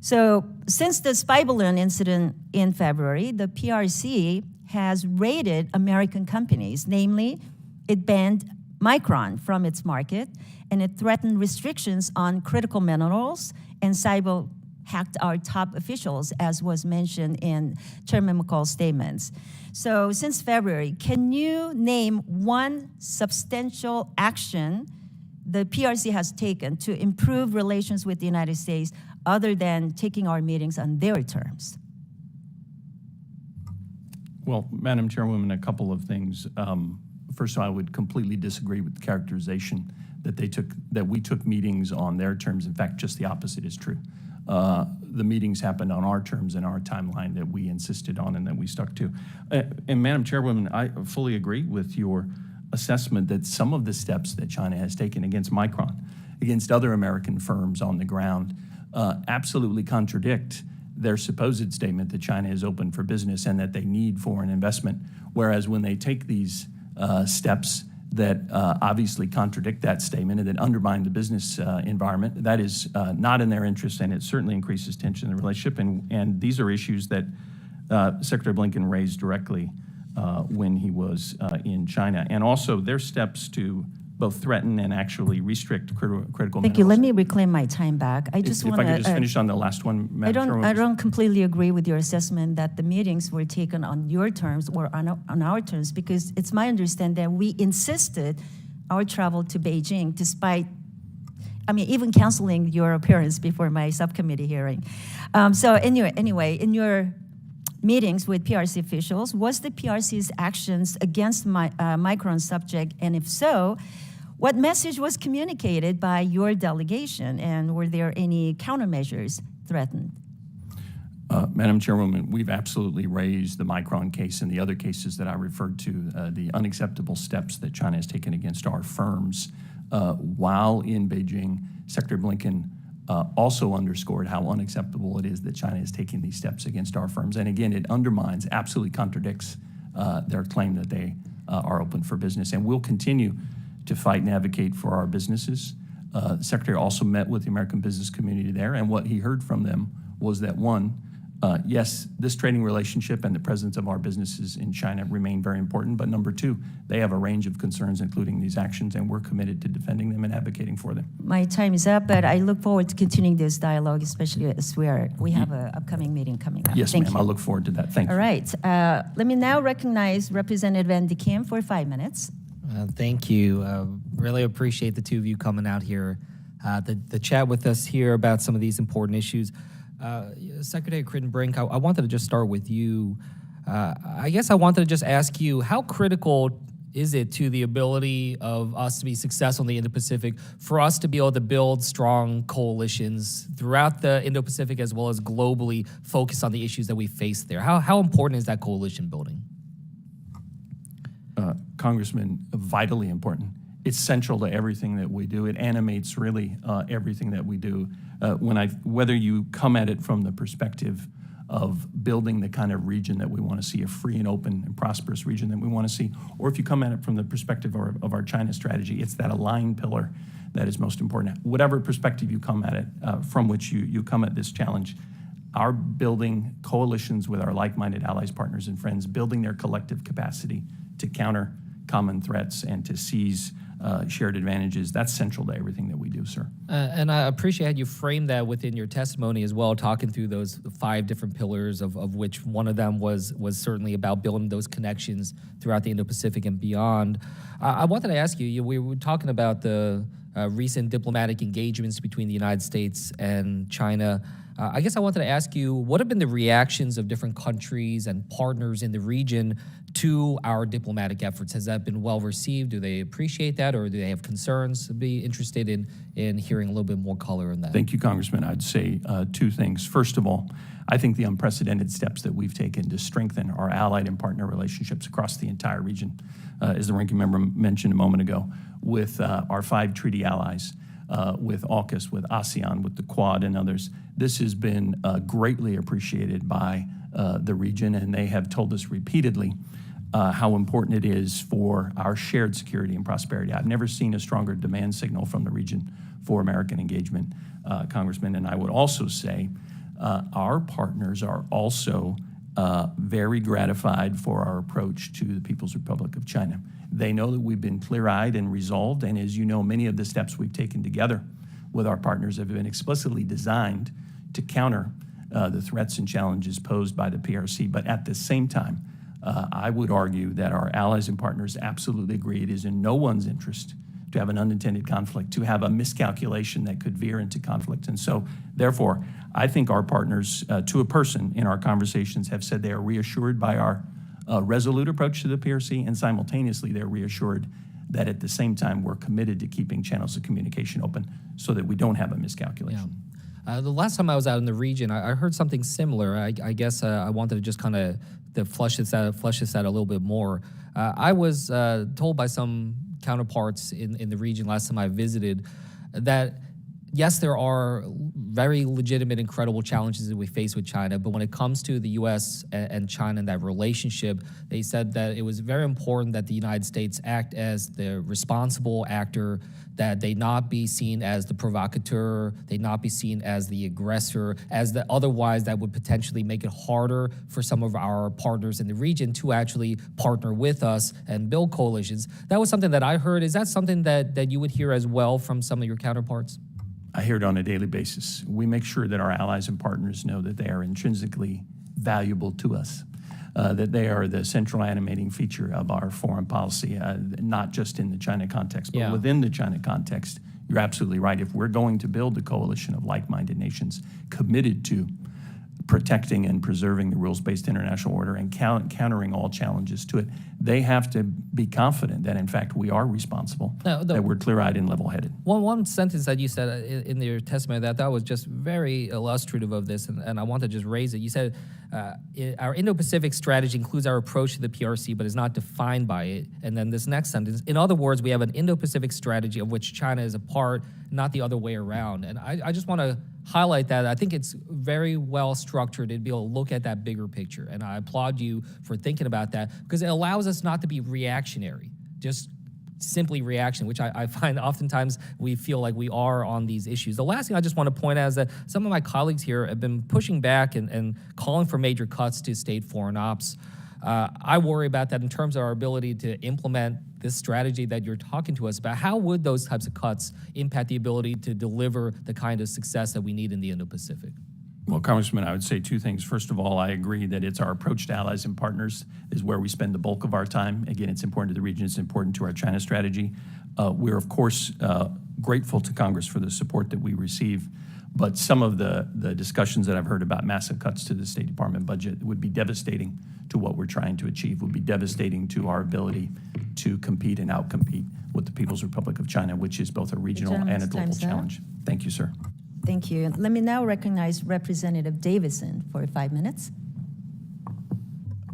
So since the spy balloon incident in February, the PRC has raided American companies. Namely, it banned Micron from its market, and it threatened restrictions on critical minerals, and cyber hacked our top officials, as was mentioned in Chairman McCall's statements. So since February, can you name one substantial action the PRC has taken to improve relations with the United States other than taking our meetings on their terms? Well, Madam Chairwoman, a couple of things. First of all, I would completely disagree with the characterization that we took meetings on their terms. In fact, just the opposite is true. The meetings happened on our terms and our timeline that we insisted on and that we stuck to. And Madam Chairwoman, I fully agree with your assessment that some of the steps that China has taken against Micron, against other American firms on the ground, absolutely contradict their supposed statement that China is open for business and that they need foreign investment. Whereas when they take these steps, that obviously contradict that statement and that undermine the business environment. That is not in their interest, and it certainly increases tension in the relationship. And these are issues that Secretary Blinken raised directly when he was in China. And also their steps to both threaten and actually restrict critical Thank you. minerals. Let me reclaim my time back. I just If want I could just to. finish on the last one, Madam Chairwoman. I don't completely agree with your assessment that the meetings were taken on your terms or on our terms, because it's my understanding that we insisted our travel to Beijing despite, even canceling your appearance before my subcommittee hearing. So anyway, in your meetings with PRC officials, was the PRC's actions against Micron subject, and if so, what message was communicated by your delegation, and were there any countermeasures threatened? Madam Chairwoman, we've absolutely raised the Micron case and the other cases that I referred to, the unacceptable steps that China has taken against our firms. While in Beijing, Secretary Blinken also underscored how unacceptable it is that China is taking these steps against our firms. And again, it undermines, absolutely contradicts their claim that they are open for business. And we'll continue to fight and advocate for our businesses. The Secretary also met with the American business community there, and what he heard from them was that, one, yes, this trading relationship and the presence of our businesses in China remain very important, but number two, they have a range of concerns, including these actions, and we're committed to defending them and advocating for them. My time is up, but I look forward to continuing this dialogue, especially as we have an upcoming meeting coming up. Yes, Thank ma'am, you. I look forward to that. Thank you. All right. Let me now recognize Representative Andy Kim for 5 minutes. Thank you. Really appreciate the two of you coming out here to chat with us here about some of these important issues. Secretary Crittenbrink, I wanted to just start with you. I guess I wanted to just ask you, how critical is it to the ability of us to be successful in the Indo-Pacific for us to be able to build strong coalitions throughout the Indo-Pacific as well as globally focused on the issues that we face there? How important is that coalition building? Congressman, vitally important. It's central to everything that we do. It animates really everything that we do. Whether you come at it from the perspective of building the kind of region that we want to see, a free and open and prosperous region that we want to see, or if you come at it from the perspective of our China strategy, it's that aligned pillar that is most important. Whatever perspective you come at it, from which you come at this challenge, our building coalitions with our like-minded allies, partners, and friends, building their collective capacity to counter common threats and to seize shared advantages, that's central to everything that we do, sir. And I appreciate you framed that within your testimony as well, talking through those 5 different pillars, of which one of them was certainly about building those connections throughout the Indo-Pacific and beyond. I wanted to ask you, we were talking about the recent diplomatic engagements between the United States and China. I guess I wanted to ask you, what have been the reactions of different countries and partners in the region to our diplomatic efforts? Has that been well received? Do they appreciate that, or do they have concerns? I'd be interested in hearing a little bit more color on that. Thank you, Congressman. I'd say 2 things. First of all, I think the unprecedented steps that we've taken to strengthen our allied and partner relationships across the entire region, as the ranking member mentioned a moment ago, with our 5 treaty allies, with AUKUS, with ASEAN, with the Quad, and others. This has been greatly appreciated by the region, and they have told us repeatedly how important it is for our shared security and prosperity. I've never seen a stronger demand signal from the region for American engagement, Congressman. And I would also say our partners are also very gratified for our approach to the People's Republic of China. They know that we've been clear-eyed and resolved, and as you know, many of the steps we've taken together with our partners have been explicitly designed to counter the threats and challenges posed by the PRC. But at the same time, I would argue that our allies and partners absolutely agree it is in no one's interest to have an unintended conflict, to have a miscalculation that could veer into conflict. And so, therefore, I think our partners, to a person in our conversations, have said they are reassured by our resolute approach to the PRC, and simultaneously they're reassured that at the same time we're committed to keeping channels of communication open so that we don't have a miscalculation. Yeah. The last time I was out in the region, I heard something similar. I guess I wanted to just kind of flesh this out a little bit more. I was told by some counterparts in the region last time I visited that yes, there are very legitimate and credible challenges that we face with China, but when it comes to the U.S. and China and that relationship, they said that it was very important that the United States act as the responsible actor, that they not be seen as the provocateur, they not be seen as the aggressor, otherwise that would potentially make it harder for some of our partners in the region to actually partner with us and build coalitions. That was something that I heard. Is that something that you would hear as well from some of your counterparts? I hear it on a daily basis. We make sure that our allies and partners know that they are intrinsically valuable to us, that they are the central animating feature of our foreign policy, not just in the China context, but within the China context. You're absolutely right. If we're going to build a coalition of like-minded nations committed to protecting and preserving the rules-based international order and countering all challenges to it, they have to be confident that, in fact, we are responsible, that we're clear-eyed and level-headed. One sentence that you said in your testimony that was just very illustrative of this, and I want to just raise it. You said, our Indo-Pacific strategy includes our approach to the PRC, but is not defined by it. And then this next sentence, in other words, we have an Indo-Pacific strategy of which China is a part, not the other way around. And I just want to highlight that. I think it's very well structured to be able to look at that bigger picture. And I applaud you for thinking about that, because it allows us not to be reactionary, just simply reaction, which I find oftentimes we feel like we are on these issues. The last thing I just want to point out is that some of my colleagues here have been pushing back and calling for major cuts to state foreign ops. I worry about that in terms of our ability to implement this strategy that you're talking to us about. How would those types of cuts impact the ability to deliver the kind of success that we need in the Indo-Pacific? Well, Congressman, I would say two things. First of all, I agree that it's our approach to allies and partners is where we spend the bulk of our time. Again, it's important to the region. It's important to our China strategy. We're, of course, grateful to Congress for the support that we receive. But some of the discussions that I've heard about massive cuts to the State Department budget would be devastating to what we're trying to achieve, would be devastating to our ability to compete and outcompete with the People's Republic of China, which is both a regional and a global challenge. Thank you, sir. Thank you. Let me now recognize Representative Davison for 5 minutes.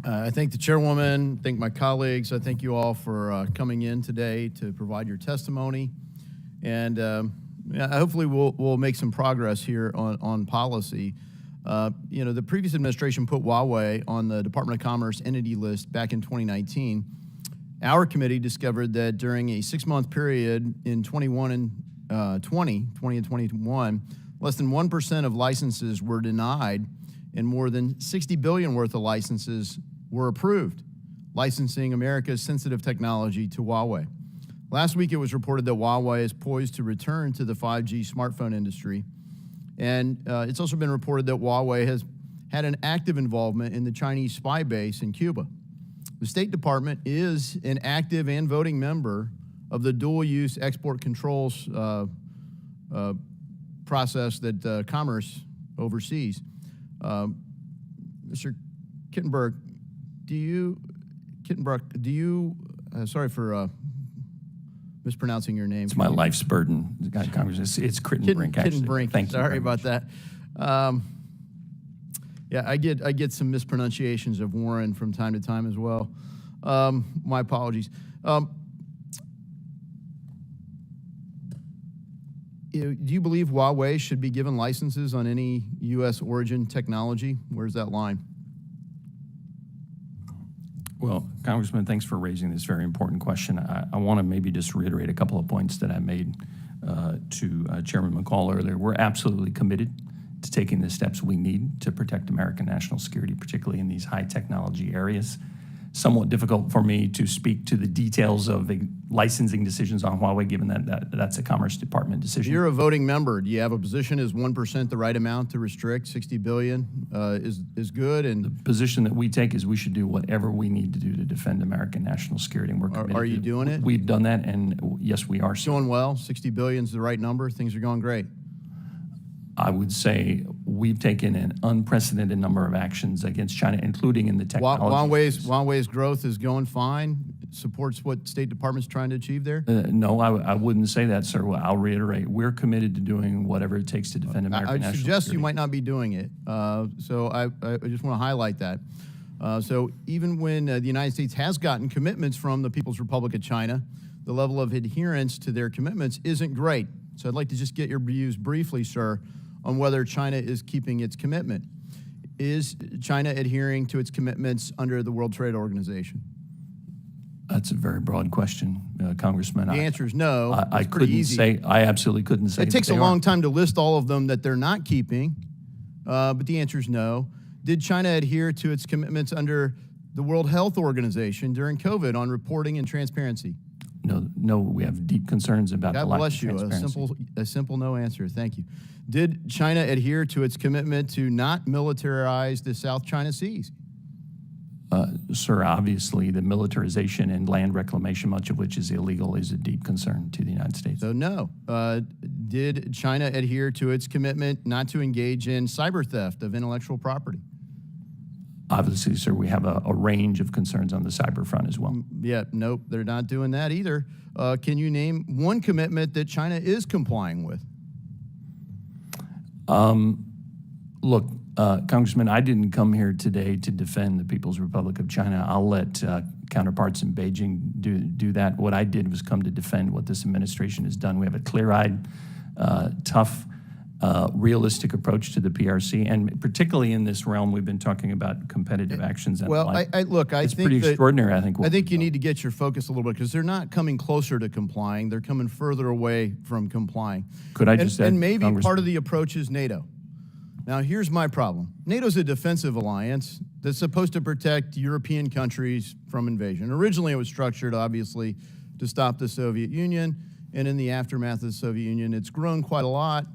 I thank the chairwoman, thank my colleagues. I thank you all for coming in today to provide your testimony. And hopefully we'll make some progress here on policy. The previous administration put Huawei on the Department of Commerce entity list back in 2019. Our committee discovered that during a 6-month period in 2020 and 21, less than 1% of licenses were denied and more than 60 billion worth of licenses were approved, licensing America's sensitive technology to Huawei. Last week, it was reported that Huawei is poised to return to the 5G smartphone industry. And it's also been reported that Huawei has had an active involvement in the Chinese spy base in Cuba. The State Department is an active and voting member of the dual-use export controls process that Commerce oversees. Mr. Kittenbrook, sorry for mispronouncing your name. It's my life's burden, Congress. It's Kittenbrink, actually. Kittenbrink. Thank you. Sorry about that. I get some mispronunciations of Warren from time to time as well. My apologies. Do you believe Huawei should be given licenses on any U.S. origin technology? Where's that line? Well, Congressman, thanks for raising this very important question. I want to maybe just reiterate a couple of points that I made to Chairman McCall earlier. We're absolutely committed to taking the steps we need to protect American national security, particularly in these high technology areas. Somewhat difficult for me to speak to the details of the licensing decisions on Huawei, given that that's a Commerce Department decision. You're a voting member. Do you have a position? Is 1% the right amount to restrict? 60 billion is good. And the position that we take is we should do whatever we need to do to defend American national security, and we're committed. Are you doing it? We've done that, and yes, we are. Doing well. 60 billion is the right number. Things are going great. I would say we've taken an unprecedented number of actions against China, including in the technology. Huawei's growth is going fine. It supports what State Department's trying to achieve there? No, I wouldn't say that, sir. Well, I'll reiterate. We're committed to doing whatever it takes to defend American national security. I suggest you might not be doing it. So I just want to highlight that. So even when the United States has gotten commitments from the People's Republic of China, the level of adherence to their commitments isn't great. So I'd like to just get your views briefly, sir, on whether China is keeping its commitment. Is China adhering to its commitments under the World Trade Organization? That's a very broad question, Congressman. The answer is no. I It's pretty couldn't easy. say, I absolutely couldn't say. It takes that a they long aren't. time to list all of them that they're not keeping, but the answer is no. Did China adhere to its commitments under the World Health Organization during COVID on reporting and transparency? No, we have deep concerns about the God lack of bless you. transparency. A simple no answer. Thank you. Did China adhere to its commitment to not militarize the South China Seas? Sir, obviously, the militarization and land reclamation, much of which is illegal, is a deep concern to the United States. So no. Did China adhere to its commitment not to engage in cyber theft of intellectual property? Obviously, sir, we have a range of concerns on the cyber front as well. Yeah, nope, they're not doing that either. Can you name one commitment that China is complying with? Look, Congressman, I didn't come here today to defend the People's Republic of China. I'll let counterparts in Beijing do that. What I did was come to defend what this administration has done. We have a clear-eyed, tough, realistic approach to the PRC, and particularly in this realm, we've been talking about competitive actions. And Well, the like. I It's think pretty that, extraordinary, I think. I think you need to get your focus a little bit because they're not coming closer to complying. They're coming further away from complying. Could I just add, and maybe Congressman? part of the approach is NATO. Now, here's my problem. NATO's a defensive alliance that's supposed to protect European countries from invasion. Originally, it was structured, obviously, to stop the Soviet Union, and in the aftermath of the Soviet Union, it's grown quite a lot,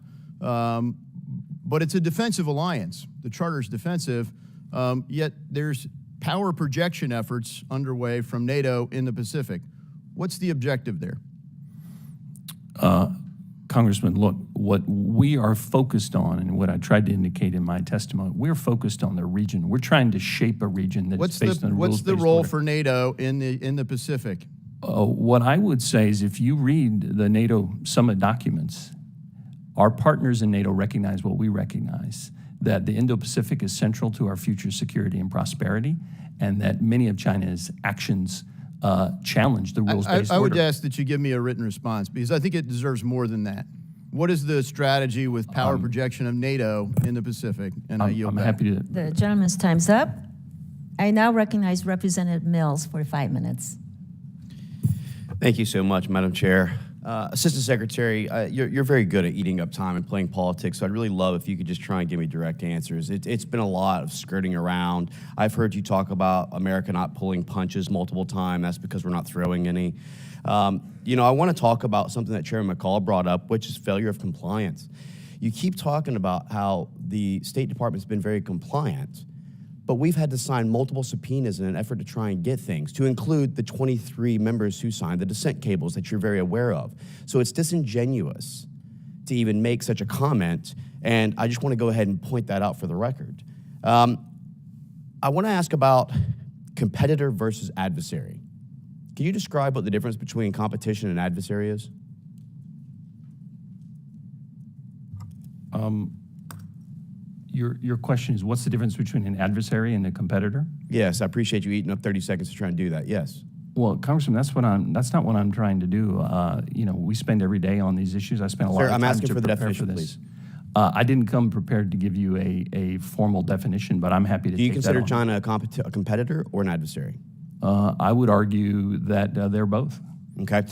but it's a defensive alliance. The charter's defensive, yet there's power projection efforts underway from NATO in the Pacific. What's the objective there? Congressman, look, what we are focused on, and what I tried to indicate in my testimony, we're focused on the region. We're trying to shape a region that's What's based on a what's the rules-based role order. for NATO in the Pacific? What I would say is if you read the NATO summit documents, our partners in NATO recognize what we recognize, that the Indo-Pacific is central to our future security and prosperity, and that many of China's actions challenge the rules-based I would order. ask that you give me a written response because I think it deserves more than that. What is the strategy with power projection of NATO in the Pacific? And I yield I'm back. happy to. The gentleman's time's up. I now recognize Representative Mills for 5 minutes. Thank you so much, Madam Chair. Assistant Secretary, you're very good at eating up time and playing politics, so I'd really love if you could just try and give me direct answers. It's been a lot of skirting around. I've heard you talk about America not pulling punches multiple times. That's because we're not throwing any. I want to talk about something that Chairman McCall brought up, which is failure of compliance. You keep talking about how the State Department's been very compliant, but we've had to sign multiple subpoenas in an effort to try and get things, to include the 23 members who signed the dissent cables that you're very aware of. So it's disingenuous to even make such a comment, and I just want to go ahead and point that out for the record. I want to ask about competitor versus adversary. Can you describe what the difference between competition and adversary is? Your question is, what's the difference between an adversary and a competitor? Yes, I appreciate you eating up 30 seconds to try and do that. Yes. Well, Congressman, that's not what I'm trying to do. We spend every day on these issues. I spent a lot Sir, of I'm time asking to for the prepare definition, for this. please. I didn't come prepared to give you a formal definition, but I'm happy to Do you take consider that on. China a competitor or an adversary? I would argue that they're both. Okay.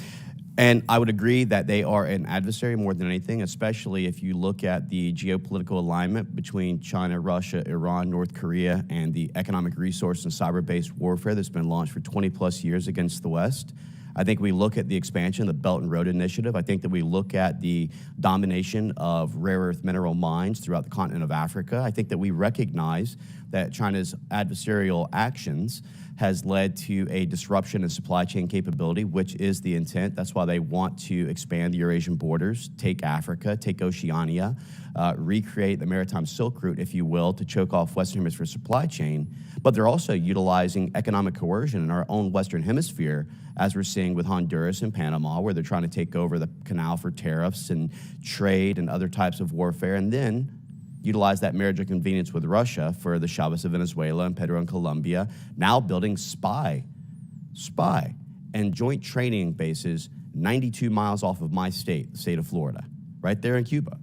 And I would agree that they are an adversary more than anything, especially if you look at the geopolitical alignment between China, Russia, Iran, North Korea, and the economic resource and cyber-based warfare that's been launched for 20 plus years against the West. I think we look at the expansion of the Belt and Road Initiative. I think that we look at the domination of rare earth mineral mines throughout the continent of Africa. I think that we recognize that China's adversarial actions has led to a disruption in supply chain capability, which is the intent. That's why they want to expand the Eurasian borders, take Africa, take Oceania, recreate the maritime Silk Route, if you will, to choke off Western Hemisphere supply chain. But they're also utilizing economic coercion in our own Western Hemisphere, as we're seeing with Honduras and Panama, where they're trying to take over the canal for tariffs and trade and other types of warfare, and then utilize that marriage of convenience with Russia for the Chavez of Venezuela and Petro in Colombia, now building spy, and joint training bases 92 miles off of my state, the state of Florida. right there in Cuba.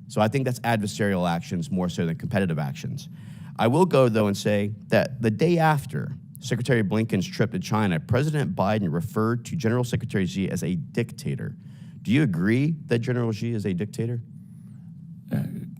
So I think that's adversarial actions more so than competitive actions. I will go, though, and say that the day after Secretary Blinken's trip to China, President Biden referred to General Secretary Xi as a dictator. Do you agree that General Xi is a dictator?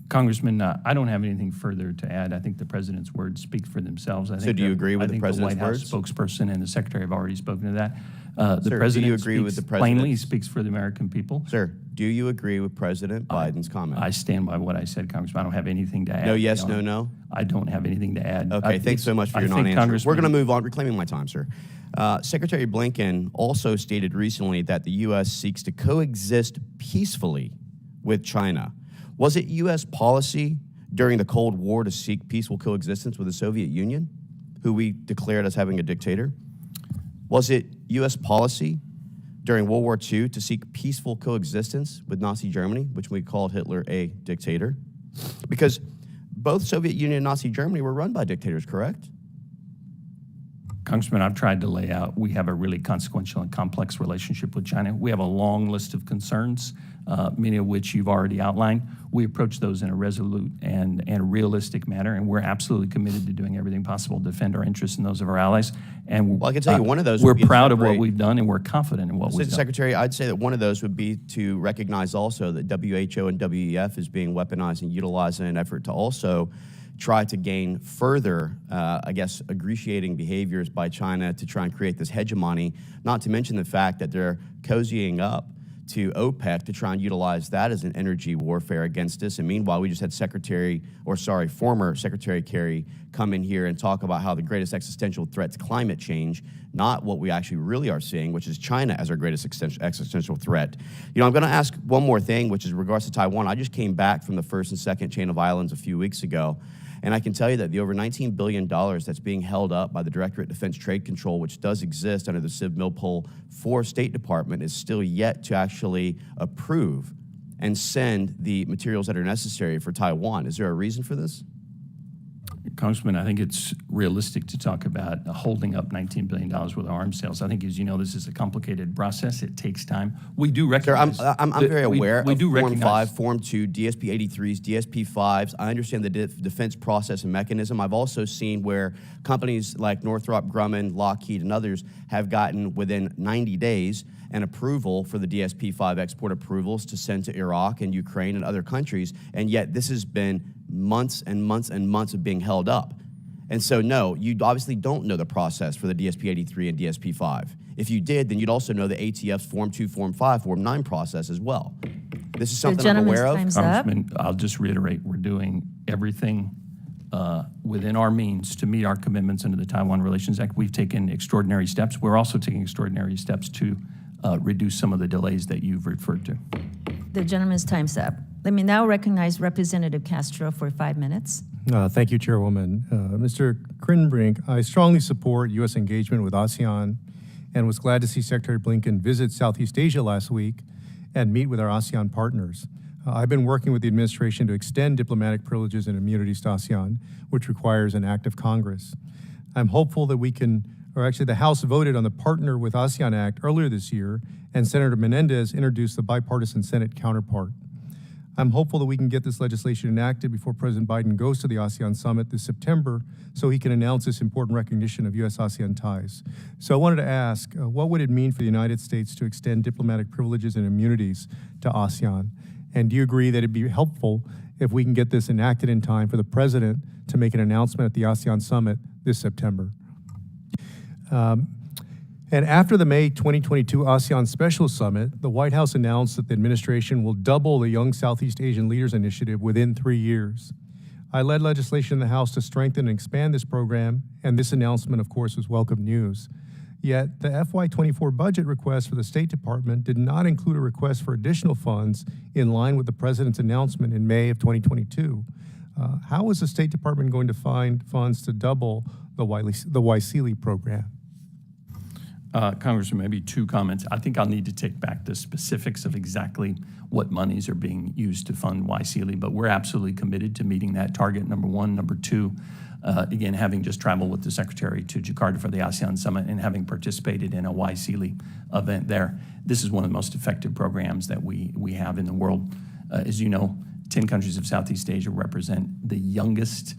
Congressman, I don't have anything further to add. I think the president's words speak for themselves. So do you agree with the president's I think the White House spokesperson and the secretary have already spoken to that. The Sir, president do you agree with the plainly, he president's- speaks for the American people. Sir, do you agree with President Biden's comment? I stand by what I said, Congressman. I don't have anything to add. No yes, beyond- no, no? I don't have anything to add. Okay, thanks so much for I your think non-answer. Congressman- We're going to move on, reclaiming my time, sir. Secretary Blinken also stated recently that the U.S. seeks to coexist peacefully with China. Was it U.S. policy during the Cold War to seek peaceful coexistence with the Soviet Union, who we declared as having a dictator? Was it U.S. policy during World War II to seek peaceful coexistence with Nazi Germany, which we called Hitler a dictator? Because both Soviet Union and Nazi Germany were run by dictators, correct? Congressman, I've tried to lay out, we have a really consequential and complex relationship with China. We have a long list of concerns, many of which you've already outlined. We approach those in a resolute and realistic manner, and we're absolutely committed to doing everything possible to defend our interests and those of our allies. And Well, I can tell you one of those we're would be to proud of what separate- we've done, and we're confident in what we've Mr. done. Secretary, I'd say that one of those would be to recognize also that WHO and WEF is being weaponized and utilized in an effort to also try to gain further, ingratiating behaviors by China to try and create this hegemony, not to mention the fact that they're cozying up to OPEC to try and utilize that as an energy warfare against us. And meanwhile, we just had former Secretary Kerry come in here and talk about how the greatest existential threat is climate change, not what we actually really are seeing, which is China as our greatest existential threat. You know, I'm going to ask one more thing, which is in regards to Taiwan. I just came back from the first and second chain of islands a few weeks ago. And I can tell you that the over $19 billion that's being held up by the Directorate of Defense Trade Control, which does exist under the Civ Milpol for State Department, is still yet to actually approve and send the materials that are necessary for Taiwan. Is there a reason for this? Congressman, I think it's realistic to talk about holding up $19 billion worth of arms sales. I think, as you know, this is a complicated process. It takes time. We do Sir, recognize. I'm very aware we of do Form recognize. 5, Form 2, DSP 83s, DSP 5s. I understand the defense process and mechanism. I've also seen where companies like Northrop Grumman, Lockheed, and others have gotten within 90 days an approval for the DSP 5 export approvals to send to Iraq and Ukraine and other countries, and yet this has been months and months and months of being held up. And so, no, you obviously don't know the process for the DSP 83 and DSP 5. If you did, then you'd also know the ATF's Form 2, Form 5, Form 9 process as well. This is something I'm aware of. Gentleman's time's up. Congressman, I'll just reiterate, we're doing everything within our means to meet our commitments under the Taiwan Relations Act. We've taken extraordinary steps. We're also taking extraordinary steps to reduce some of the delays that you've referred to. The gentleman's time's up. Let me now recognize Representative Castro for 5 minutes. Thank you, Chairwoman. Mr. Crinbrink, I strongly support U.S. engagement with ASEAN and was glad to see Secretary Blinken visit Southeast Asia last week and meet with our ASEAN partners. I've been working with the administration to extend diplomatic privileges and immunities to ASEAN, which requires an act of Congress. I'm hopeful that the House voted on the Partner with ASEAN Act earlier this year, and Senator Menendez introduced the bipartisan Senate counterpart. I'm hopeful that we can get this legislation enacted before President Biden goes to the ASEAN summit this September so he can announce this important recognition of U.S.-ASEAN ties. So I wanted to ask, what would it mean for the United States to extend diplomatic privileges and immunities to ASEAN? And do you agree that it'd be helpful if we can get this enacted in time for the President to make an announcement at the ASEAN summit this September? And after the May 2022 ASEAN Special Summit, the White House announced that the administration will double the Young Southeast Asian Leaders Initiative within 3 years. I led legislation in the House to strengthen and expand this program, and this announcement, of course, was welcome news. Yet, the FY24 budget request for the State Department did not include a request for additional funds in line with the President's announcement in May of 2022. How is the State Department going to find funds to double the YSEALI program? Congressman, maybe 2 comments. I think I'll need to take back the specifics of exactly what monies are being used to fund YSEALI, but we're absolutely committed to meeting that target, number 1. Number 2, again, having just traveled with the Secretary to Jakarta for the ASEAN Summit and having participated in a YSEALI event there, this is one of the most effective programs that we have in the world. As you know, 10 countries of Southeast Asia represent the youngest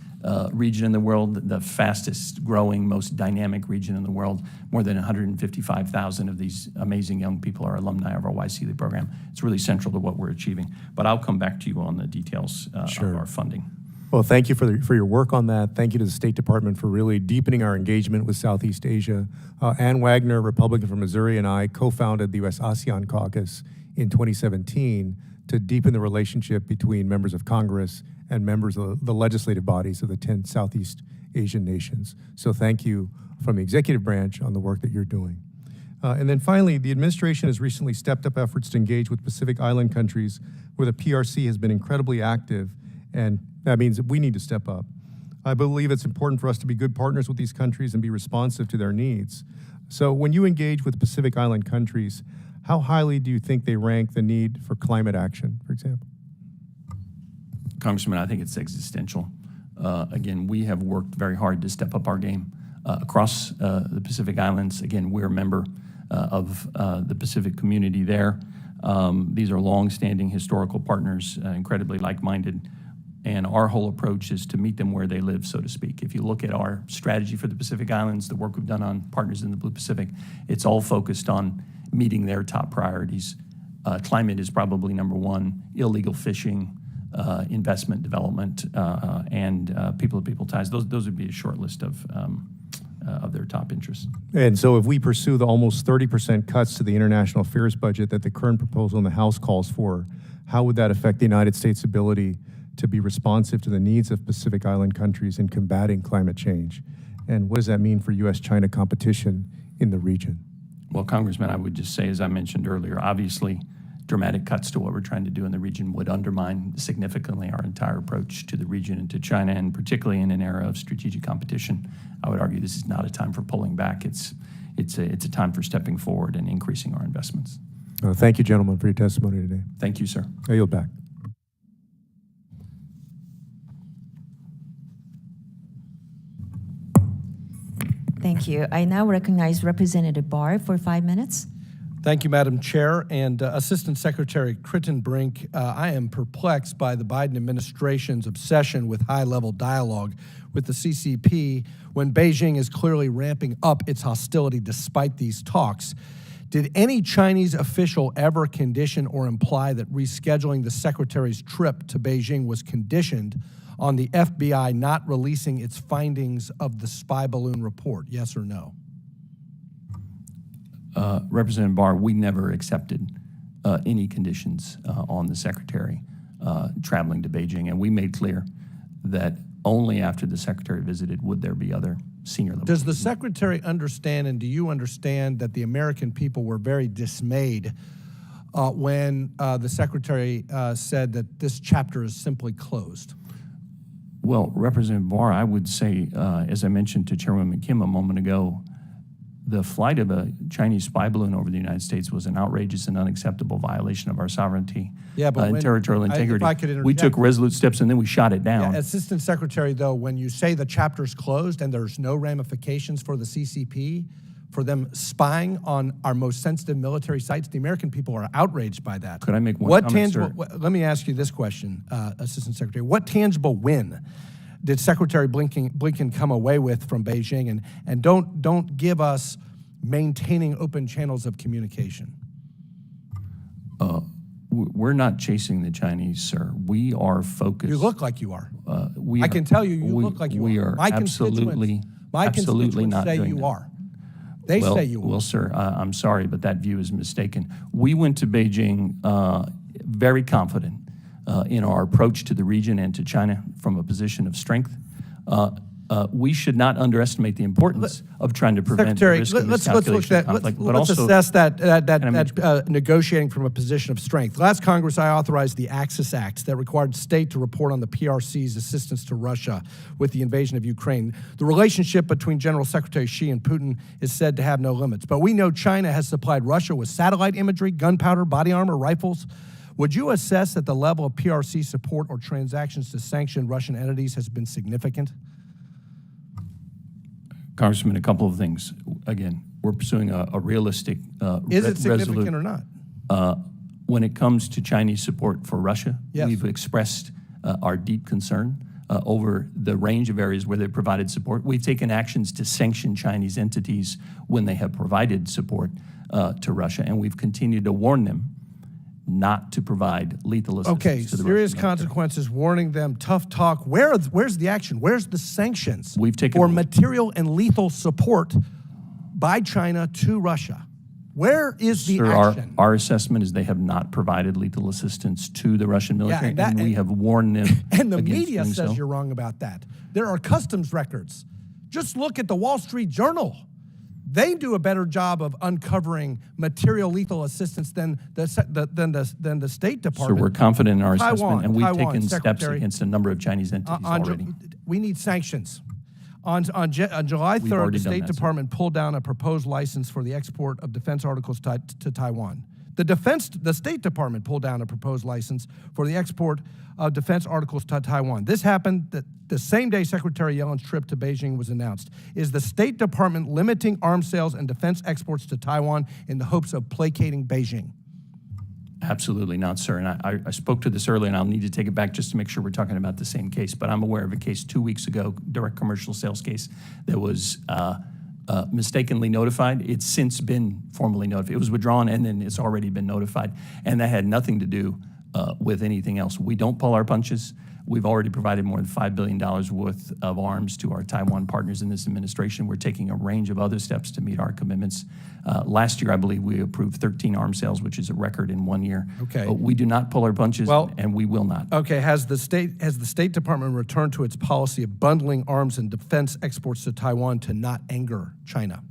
region in the world, the fastest growing, most dynamic region in the world. More than 155,000 of these amazing young people are alumni of our YSEALI program. It's really central to what we're achieving. But I'll come back to you on the details of our funding. Well, thank you for your work on that. Thank you to the State Department for really deepening our engagement with Southeast Asia. Ann Wagner, Republican from Missouri, and I co-founded the U.S.-ASEAN Caucus in 2017 to deepen the relationship between members of Congress and members of the legislative bodies of the 10 Southeast Asian nations. So thank you from the executive branch on the work that you're doing. And then finally, the administration has recently stepped up efforts to engage with Pacific Island countries where the PRC has been incredibly active, and that means that we need to step up. I believe it's important for us to be good partners with these countries and be responsive to their needs. So when you engage with Pacific Island countries, how highly do you think they rank the need for climate action, for example? Congressman, I think it's existential. Again, we have worked very hard to step up our game across the Pacific Islands. Again, we're a member of the Pacific community there. These are long-standing historical partners, incredibly like-minded, and our whole approach is to meet them where they live, so to speak. If you look at our strategy for the Pacific Islands, the work we've done on Partners in the Blue Pacific, it's all focused on meeting their top priorities. Climate is probably number one, illegal fishing, investment development, and people-to-people ties. Those would be a short list of their top interests. And so if we pursue the almost 30% cuts to the international affairs budget that the current proposal in the House calls for, how would that affect the United States' ability to be responsive to the needs of Pacific Island countries in combating climate change? And what does that mean for U.S.-China competition in the region? Well, Congressman, I would just say, as I mentioned earlier, obviously, dramatic cuts to what we're trying to do in the region would undermine significantly our entire approach to the region and to China, and particularly in an era of strategic competition. I would argue this is not a time for pulling back. It's a time for stepping forward and increasing our investments. Thank you, gentlemen, for your testimony today. Thank you, sir. I yield back. Thank you. I now recognize Representative Barr for 5 minutes. Thank you, Madam Chair. And Assistant Secretary Crittenbrink, I am perplexed by the Biden administration's obsession with high-level dialogue with the CCP when Beijing is clearly ramping up its hostility despite these talks. Did any Chinese official ever condition or imply that rescheduling the Secretary's trip to Beijing was conditioned on the FBI not releasing its findings of the spy balloon report? Yes or no? Representative Barr, we never accepted any conditions on the Secretary traveling to Beijing, and we made clear that only after the Secretary visited would there be other senior level. Does the Secretary understand, and do you understand, that the American people were very dismayed when the Secretary said that this chapter is simply closed? Well, Representative Barr, I would say, as I mentioned to Chairwoman Kim a moment ago, the flight of a Chinese spy balloon over the United States was an outrageous and unacceptable violation of our sovereignty and territorial integrity. We took resolute steps and then we shot it down. Yeah, Assistant Secretary, though, when you say the chapter's closed and there's no ramifications for the CCP, for them spying on our most sensitive military sites, the American people are outraged by that. Could I make one comment, sir? Let me ask you this question, Assistant Secretary. What tangible win did Secretary Blinken come away with from Beijing? And don't give us maintaining open channels of communication. We're not chasing the Chinese, sir. We are focused. You look like you are. I can tell you, you look like you are. We are absolutely not say doing you that. are. They say you are. Well, sir, I'm sorry, but that view is mistaken. We went to Beijing very confident in our approach to the region and to China from a position of strength. We should not underestimate the importance of trying to prevent the risk of miscalculation of conflict. Let's assess that negotiating from a position of strength. Last Congress, I authorized the Axis Act that required state to report on the PRC's assistance to Russia with the invasion of Ukraine. The relationship between General Secretary Xi and Putin is said to have no limits. But we know China has supplied Russia with satellite imagery, gunpowder, body armor, rifles. Would you assess that the level of PRC support or transactions to sanction Russian entities has been significant? Congressman, a couple of things. Again, we're pursuing a realistic, Is it significant or not? When it comes to Chinese support for Russia, Yes. we've expressed our deep concern over the range of areas where they've provided support. We've taken actions to sanction Chinese entities when they have provided support to Russia, and we've continued to warn them not to provide lethal assistance Okay, to the serious Russian military. consequences, warning them, tough talk. Where's the action? Where's the sanctions We've taken- for material and lethal support by China to Russia? Where is the Sir, action? our assessment is they have not provided lethal assistance to the Russian military, and we have warned them And the against media doing says so. you're wrong about that. There are customs records. Just look at the Wall Street Journal. They do a better job of uncovering material lethal assistance than the State So Department. we're confident in our Taiwan, assessment, and we've Taiwan, taken steps Secretary. against a number of Chinese entities already. We need sanctions. On July 3rd, already the done State that, sir. Department pulled down a proposed license for the export of defense articles to Taiwan. The State Department pulled down a proposed license for the export of defense articles to Taiwan. This happened the same day Secretary Yellen's trip to Beijing was announced. Is the State Department limiting arms sales and defense exports to Taiwan in the hopes of placating Beijing? Absolutely not, sir. And I spoke to this earlier, and I'll need to take it back just to make sure we're talking about the same case. But I'm aware of a case 2 weeks ago, direct commercial sales case, that was mistakenly notified. It's since been formally notified. It was withdrawn, and then it's already been notified. And that had nothing to do with anything else. We don't pull our punches. We've already provided more than $5 billion worth of arms to our Taiwan partners in this administration. We're taking a range of other steps to meet our commitments. Last year, I believe we approved 13 arms sales, which is a record in 1 year. Okay. But we do not pull our punches, and we will not. Okay, has the State Department returned to its policy of bundling arms and defense exports to Taiwan to not anger China?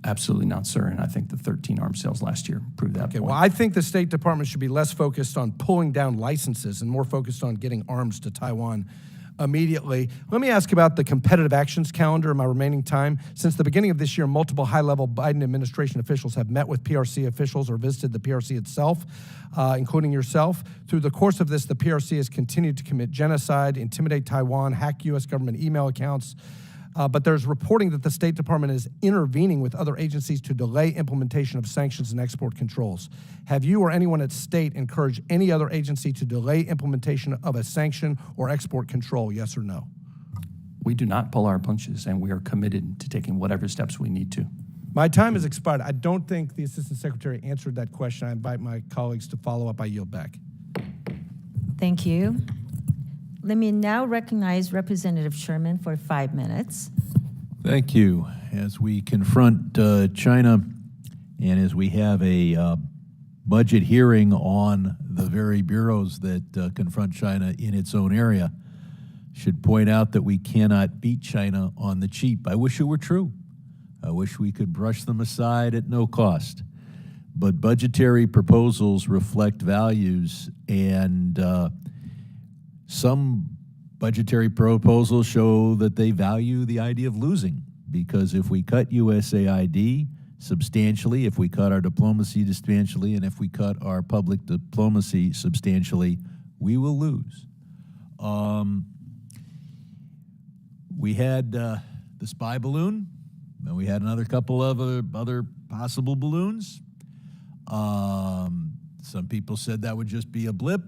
Absolutely not, sir. And I think the 13 arms sales last year proved that Okay, point. well, I think the State Department should be less focused on pulling down licenses and more focused on getting arms to Taiwan immediately. Let me ask about the competitive actions calendar in my remaining time. Since the beginning of this year, multiple high-level Biden administration officials have met with PRC officials or visited the PRC itself, including yourself. Through the course of this, the PRC has continued to commit genocide, intimidate Taiwan, hack U.S. government email accounts. But there's reporting that the State Department is intervening with other agencies to delay implementation of sanctions and export controls. Have you or anyone at State encouraged any other agency to delay implementation of a sanction or export control, yes or no? We do not pull our punches, and we are committed to taking whatever steps we need to. My time has expired. I don't think the Assistant Secretary answered that question. I invite my colleagues to follow up. I yield back. Thank you. Let me now recognize Representative Sherman for 5 minutes. Thank you. As we confront China and as we have a budget hearing on the very bureaus that confront China in its own area, should point out that we cannot beat China on the cheap. I wish it were true. I wish we could brush them aside at no cost. But budgetary proposals reflect values, and some budgetary proposals show that they value the idea of losing, because if we cut USAID substantially, if we cut our diplomacy substantially, and if we cut our public diplomacy substantially, we will lose. We had the spy balloon, and we had another couple of other possible balloons. Some people said that would just be a blip.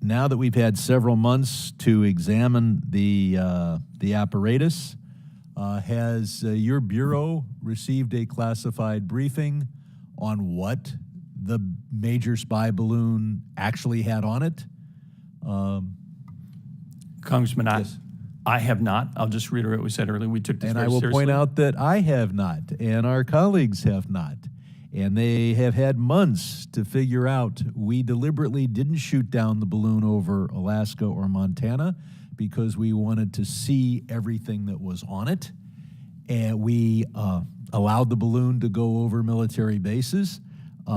Now that we've had several months to examine the apparatus, has your bureau received a classified briefing on what the major spy balloon actually had on it? Congressman, Yes. I have not. I'll just reiterate what we said earlier. We took this And very I will seriously. point out that I have not, and our colleagues have not. And they have had months to figure out. We deliberately didn't shoot down the balloon over Alaska or Montana because we wanted to see everything that was on it. And we allowed the balloon to go over military bases. We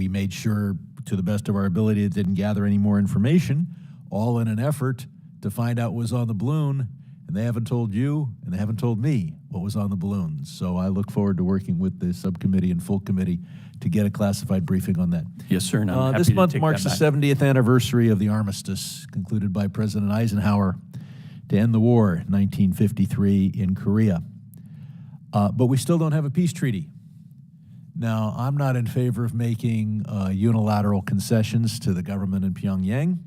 made sure, to the best of our ability, it didn't gather any more information, all in an effort to find out what was on the balloon. And they haven't told you, and they haven't told me what was on the balloons. So I look forward to working with the subcommittee and full committee to get a classified briefing on that. Yes, sir, and I'm happy This to month take marks the that back. 70th anniversary of the armistice concluded by President Eisenhower to end the war in 1953 in Korea. But we still don't have a peace treaty. Now, I'm not in favor of making unilateral concessions to the government in Pyongyang.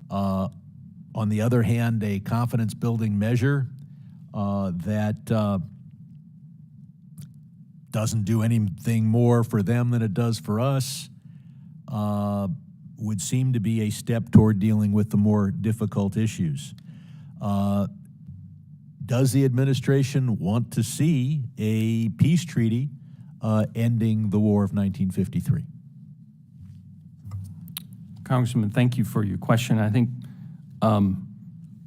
On the other hand, a confidence-building measure that doesn't do anything more for them than it does for us would seem to be a step toward dealing with the more difficult issues. Does the administration want to see a peace treaty ending the War of 1953? Congressman, thank you for your question. I think,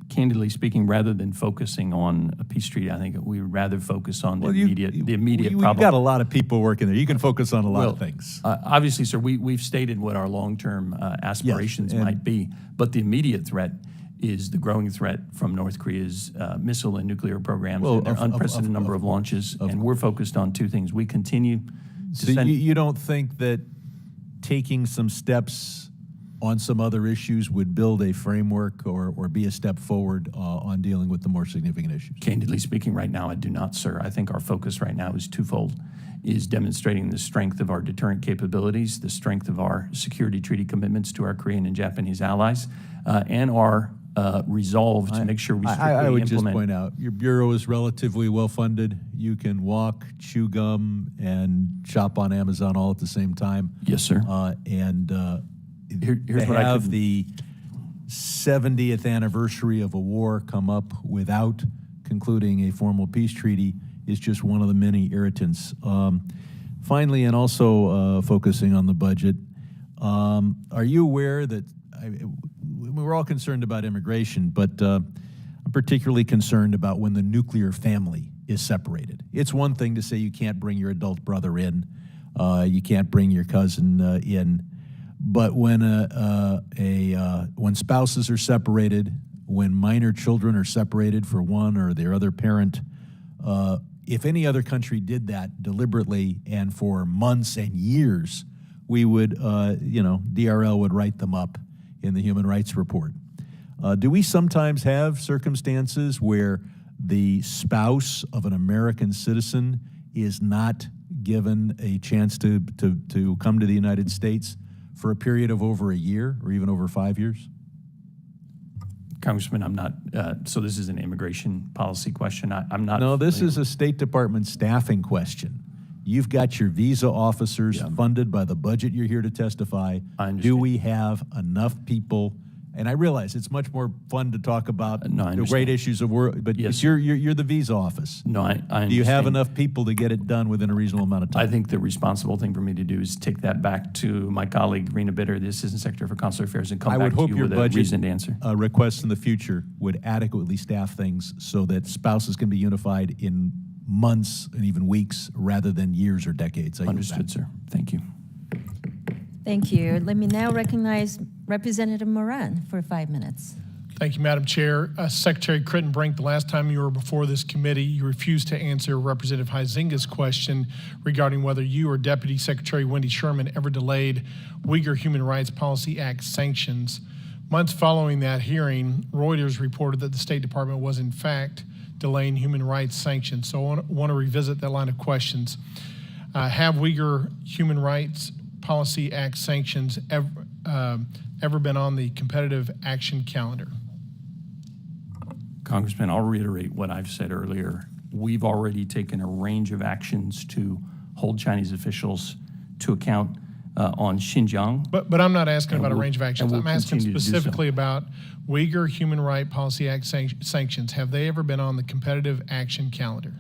candidly speaking, rather than focusing on a peace treaty, I think we would rather focus on the immediate We've problem. got a lot of people working there. You can focus on a lot of things. Obviously, sir, we've stated what our long-term aspirations might be, but the immediate threat is the growing threat from North Korea's missile and nuclear programs, and their unprecedented number of launches, and we're focused on two things. We continue to So send... you don't think that taking some steps on some other issues would build a framework or be a step forward on dealing with the more significant issues? Candidly speaking, right now, I do not, sir. I think our focus right now is twofold, is demonstrating the strength of our deterrent capabilities, the strength of our security treaty commitments to our Korean and Japanese allies, and our resolve to make sure we strictly I would implement. just point out, your bureau is relatively well-funded. You can walk, chew gum, and shop on Amazon all at the same time. Yes, sir. Here's what have the 70th anniversary of a war come up without concluding a formal peace treaty is just one of the many irritants. Finally, and also focusing on the budget, are you aware that we're all concerned about immigration, but I'm particularly concerned about when the nuclear family is separated. It's one thing to say you can't bring your adult brother in, you can't bring your cousin in, but when when spouses are separated, when minor children are separated for one or their other parent, if any other country did that deliberately and for months and years, we would, DRL would write them up in the Human Rights Report. Do we sometimes have circumstances where the spouse of an American citizen is not given a chance to come to the United States for a period of over a year or even over 5 years? Congressman, I'm not, so this is an immigration policy question. I'm not. No, this is a State Department staffing question. You've got your visa officers funded by the budget you're here to testify. I understand. Do we have enough people? And I realize it's much more fun to talk about the great issues of work, but Yes. you're the visa office. No, I understand. Do you have enough people to get it done within a reasonable amount of time? I think the responsible thing for me to do is take that back to my colleague, Rena Bitter, the Assistant Secretary for Consular Affairs, and come I back would to hope you your with a budget reasoned answer. requests in the future would adequately staff things so that spouses can be unified in months and even weeks rather than years or decades. I yield Understood, back. sir. Thank you. Thank you. Let me now recognize Representative Moran for 5 minutes. Thank you, Madam Chair. Secretary Crittenbrink, the last time you were before this committee, you refused to answer Representative Huizinga's question regarding whether you or Deputy Secretary Wendy Sherman ever delayed Uyghur Human Rights Policy Act sanctions. Months following that hearing, Reuters reported that the State Department was in fact delaying human rights sanctions. So I want to revisit that line of questions. Have Uyghur Human Rights Policy Act sanctions ever been on the competitive action calendar? Congressman, I'll reiterate what I've said earlier. We've already taken a range of actions to hold Chinese officials to account on Xinjiang. But I'm not asking about a range of actions. and I'm we'll asking continue to do so. specifically about Uyghur Human Rights Policy Act sanctions. Have they ever been on the competitive action calendar?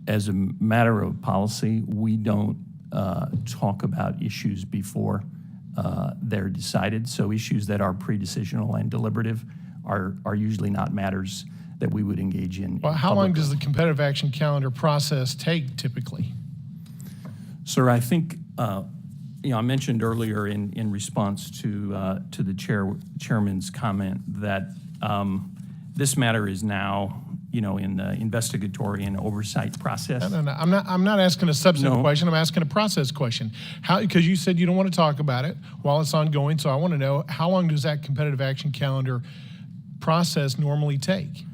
As a matter of policy, we don't talk about issues before they're decided. So issues that are pre-decisional and deliberative are usually not matters that we would engage in. Well, how long does the competitive action calendar process take typically? Sir, I think, I mentioned earlier in response to the chairman's comment that this matter is now, in the investigatory and oversight process. No. I'm not asking a substantive No. question. I'm asking a process question. Because you said you don't want to talk about it while it's ongoing. So I want to know, how long does that competitive action calendar process normally take?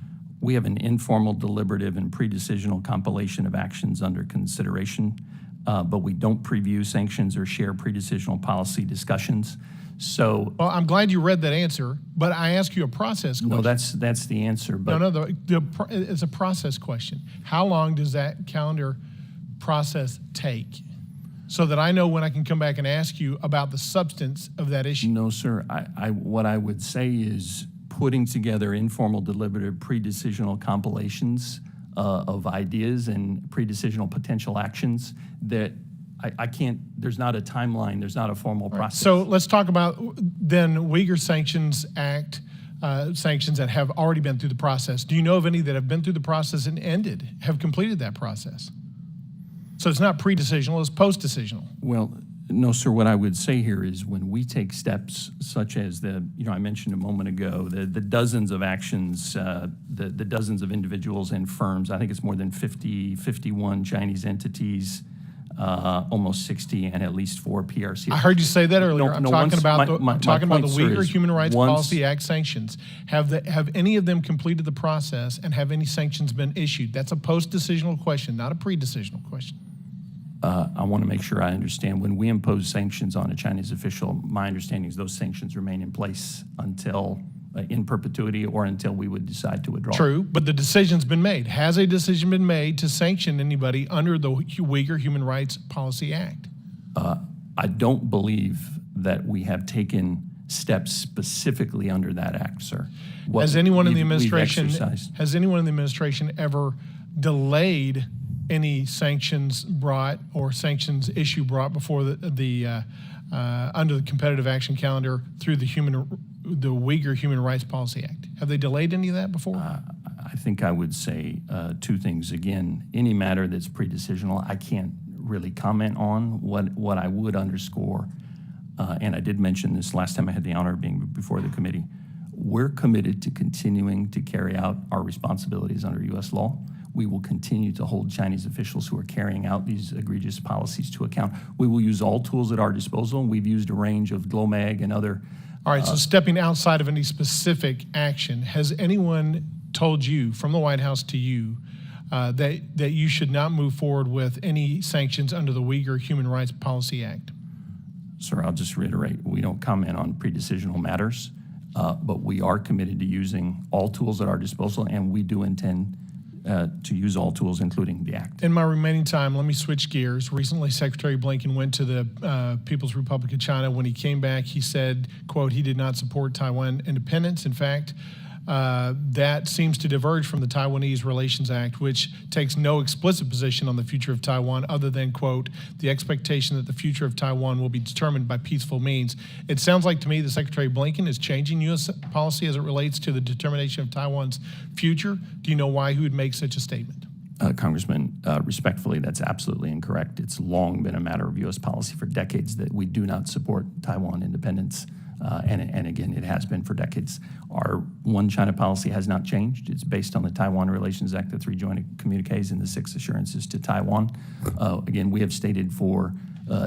We have an informal, deliberative, and pre-decisional compilation of actions under consideration. but we don't preview sanctions or share pre-decisional policy discussions. So, Well, I'm glad you read that answer, but I ask you a process question. no, that's the answer. But It's a process question. How long does that calendar process take? So that I know when I can come back and ask you about the substance of that issue. No, sir. What I would say is putting together informal, deliberative, pre-decisional compilations of ideas and pre-decisional potential actions that I can't, there's not a timeline, there's not a formal process. So let's talk about then Uyghur Sanctions Act sanctions that have already been through the process. Do you know of any that have been through the process and have completed that process? So it's not pre-decisional, it's post-decisional. Well, no, sir. What I would say here is when we take steps such as I mentioned a moment ago, the dozens of actions, the dozens of individuals and firms, I think it's more than 51 Chinese entities, almost 60, and at least 4 PRC. I heard you say that earlier. I'm talking about the my Uyghur Human Rights once- Policy Act sanctions. Have any of them completed the process, and have any sanctions been issued? That's a post-decisional question, not a pre-decisional question. I want to make sure I understand. When we impose sanctions on a Chinese official, my understanding is those sanctions remain in place until in perpetuity or until we would decide to withdraw. True, but the decision's been made. Has a decision been made to sanction anybody under the Uyghur Human Rights Policy Act? I don't believe that we have taken steps specifically under that act, sir. Has anyone in the we've administration ever delayed any sanctions brought or sanctions issue brought before the under the competitive action calendar through the Uyghur Human Rights Policy Act? Have they delayed any of that before? I think I would say 2 things. Again, any matter that's pre-decisional, I can't really comment on. What I would underscore, and I did mention this last time I had the honor of being before the committee, we're committed to continuing to carry out our responsibilities under U.S. law. We will continue to hold Chinese officials who are carrying out these egregious policies to account. We will use all tools at our disposal, and we've used a range of GLOMAG and other. All right, so stepping outside of any specific action, has anyone told you from the White House to you that you should not move forward with any sanctions under the Uyghur Human Rights Policy Act? Sir, I'll just reiterate, we don't comment on pre-decisional matters, but we are committed to using all tools at our disposal, and we do intend to use all tools, including the act. In my remaining time, let me switch gears. Recently, Secretary Blinken went to the People's Republic of China. When he came back, he said, quote, he did not support Taiwan independence. In fact, that seems to diverge from the Taiwanese Relations Act, which takes no explicit position on the future of Taiwan other than, quote, the expectation that the future of Taiwan will be determined by peaceful means. It sounds like to me that Secretary Blinken is changing U.S. policy as it relates to the determination of Taiwan's future. Do you know why he would make such a statement? Congressman, respectfully, that's absolutely incorrect. It's long been a matter of U.S. policy for decades that we do not support Taiwan independence. And again, it has been for decades. Our one China policy has not changed. It's based on the Taiwan Relations Act, the 3 joint communiques, and the 6 assurances to Taiwan. Again, we have stated for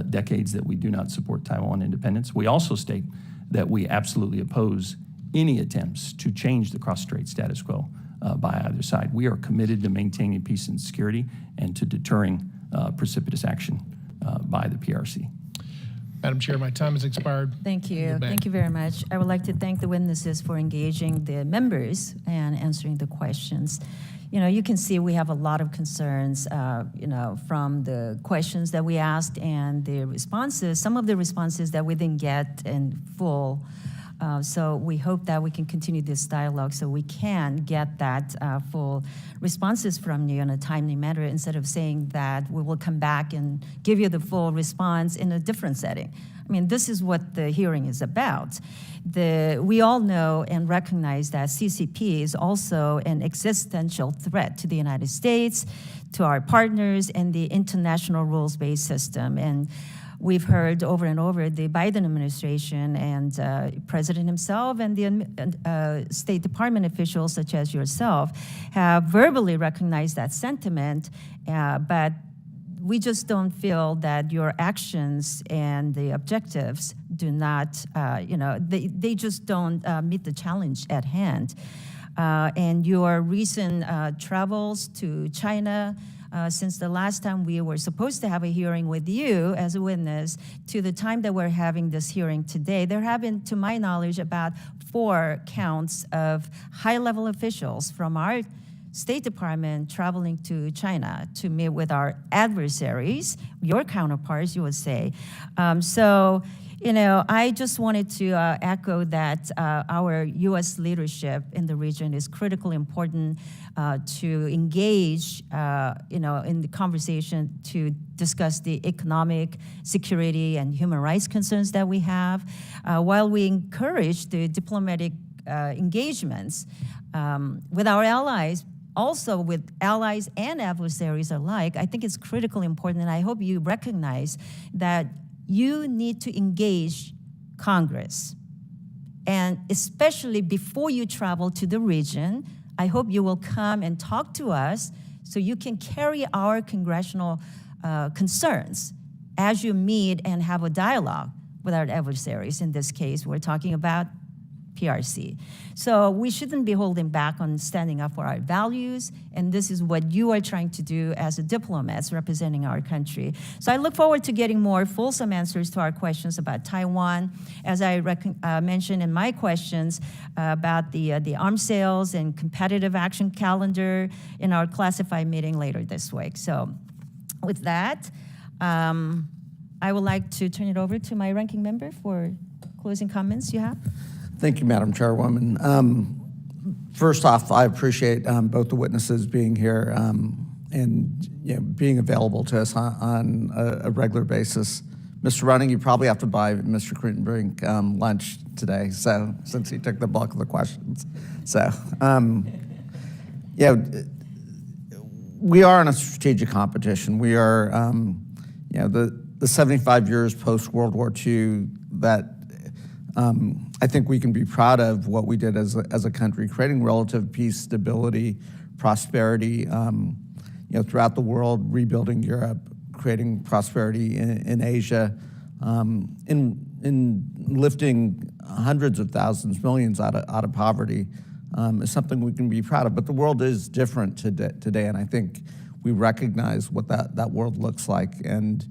decades that we do not support Taiwan independence. We also state that we absolutely oppose any attempts to change the cross-strait status quo by either side. We are committed to maintaining peace and security and to deterring precipitous action by the PRC. Madam Chair, my time has expired. Thank you. Thank you very much. I would like to thank the witnesses for engaging the members and answering the questions. You know, you can see we have a lot of concerns, from the questions that we asked and the responses, some of the responses that we didn't get in full. So we hope that we can continue this dialogue so we can get that full responses from you in a timely manner instead of saying that we will come back and give you the full response in a different setting. I mean, this is what the hearing is about. We all know and recognize that CCP is also an existential threat to the United States, to our partners, and the international rules-based system. And we've heard over and over the Biden administration and President himself and the State Department officials, such as yourself, have verbally recognized that sentiment, but we just don't feel that your actions and the objectives do not, they just don't meet the challenge at hand. And your recent travels to China, since the last time we were supposed to have a hearing with you as a witness to the time that we're having this hearing today, there have been, to my knowledge, about 4 counts of high-level officials from our State Department traveling to China to meet with our adversaries, your counterparts, you would say. I just wanted to echo that our U.S. leadership in the region is critically important to engage, in the conversation to discuss the economic, security, and human rights concerns that we have, while we encourage the diplomatic engagements with our allies. Also with allies and adversaries alike, I think it's critically important, and I hope you recognize that you need to engage Congress. And especially before you travel to the region, I hope you will come and talk to us so you can carry our congressional concerns as you meet and have a dialogue with our adversaries. In this case, we're talking about PRC. So we shouldn't be holding back on standing up for our values, and this is what you are trying to do as a diplomats representing our country. So I look forward to getting more fulsome answers to our questions about Taiwan, as I mentioned in my questions about the arms sales and competitive action calendar in our classified meeting later this week. So with that, I would like to turn it over to my ranking member for closing comments you have. Thank you, Madam Chairwoman. First off, I appreciate both the witnesses being here and being available to us on a regular basis. Mr. Running, you probably have to buy Mr. Crittenbrink lunch today, so since he took the bulk of the questions. So, we are in a strategic competition. We are, the 75 years post-World War II that I think we can be proud of what we did as a country, creating relative peace, stability, prosperity, throughout the world, rebuilding Europe, creating prosperity in Asia, in lifting hundreds of thousands, millions out of poverty, is something we can be proud of. But the world is different today, and I think we recognize what that world looks like. And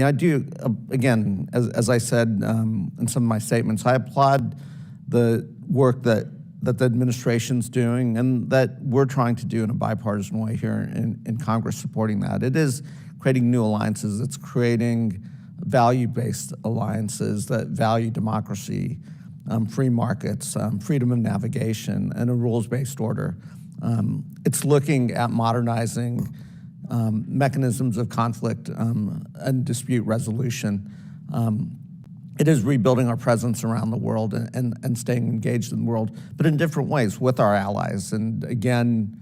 I do, again, as I said in some of my statements, I applaud the work that the administration's doing and that we're trying to do in a bipartisan way here in Congress, supporting that. It is creating new alliances. It's creating value-based alliances that value democracy, free markets, freedom of navigation, and a rules-based order. It's looking at modernizing mechanisms of conflict and dispute resolution. It is rebuilding our presence around the world and staying engaged in the world, but in different ways with our allies. And again,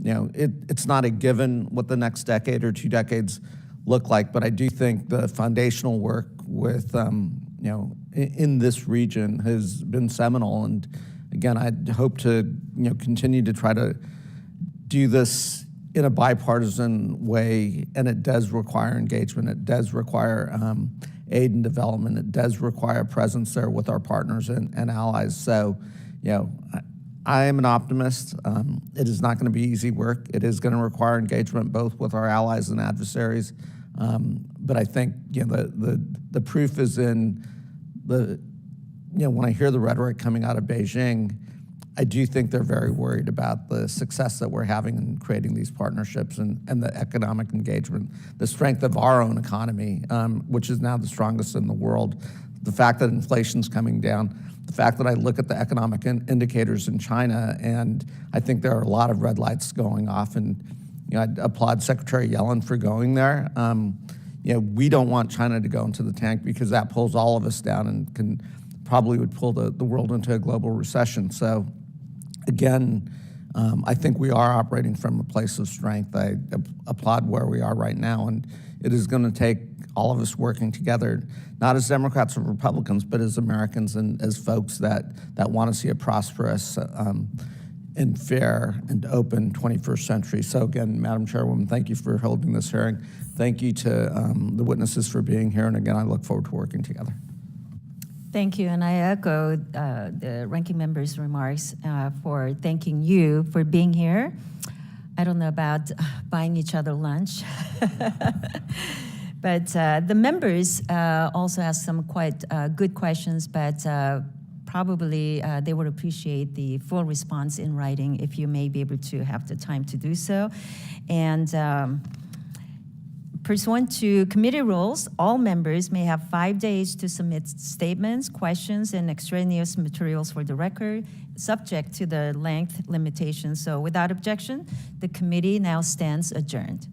it's not a given what the next decade or 2 decades look like, but I do think the foundational work with, in this region has been seminal. And again, I hope to, continue to try to do this in a bipartisan way, and it does require engagement. It does require aid and development. It does require presence there with our partners and allies. So, I am an optimist. It is not going to be easy work. It is going to require engagement both with our allies and adversaries. But I think the proof is in when I hear the rhetoric coming out of Beijing, I do think they're very worried about the success that we're having in creating these partnerships and the economic engagement, the strength of our own economy, which is now the strongest in the world, the fact that inflation's coming down, the fact that I look at the economic indicators in China, and I think there are a lot of red lights going off, and I applaud Secretary Yellen for going there. We don't want China to go into the tank because that pulls all of us down and probably would pull the world into a global recession. So again, I think we are operating from a place of strength. I applaud where we are right now, and it is going to take all of us working together, not as Democrats or Republicans, but as Americans and as folks that want to see a prosperous and fair and open 21st century. So again, Madam Chairwoman, thank you for holding this hearing. Thank you to the witnesses for being here, and again, I look forward to working together. Thank you, and I echo the ranking member's remarks for thanking you for being here. I don't know about buying each other lunch. But the members also asked some quite good questions, but probably they would appreciate the full response in writing if you may be able to have the time to do so. And pursuant to committee rules, all members may have 5 days to submit statements, questions, and extraneous materials for the record, subject to the length limitation. So without objection, the committee now stands adjourned.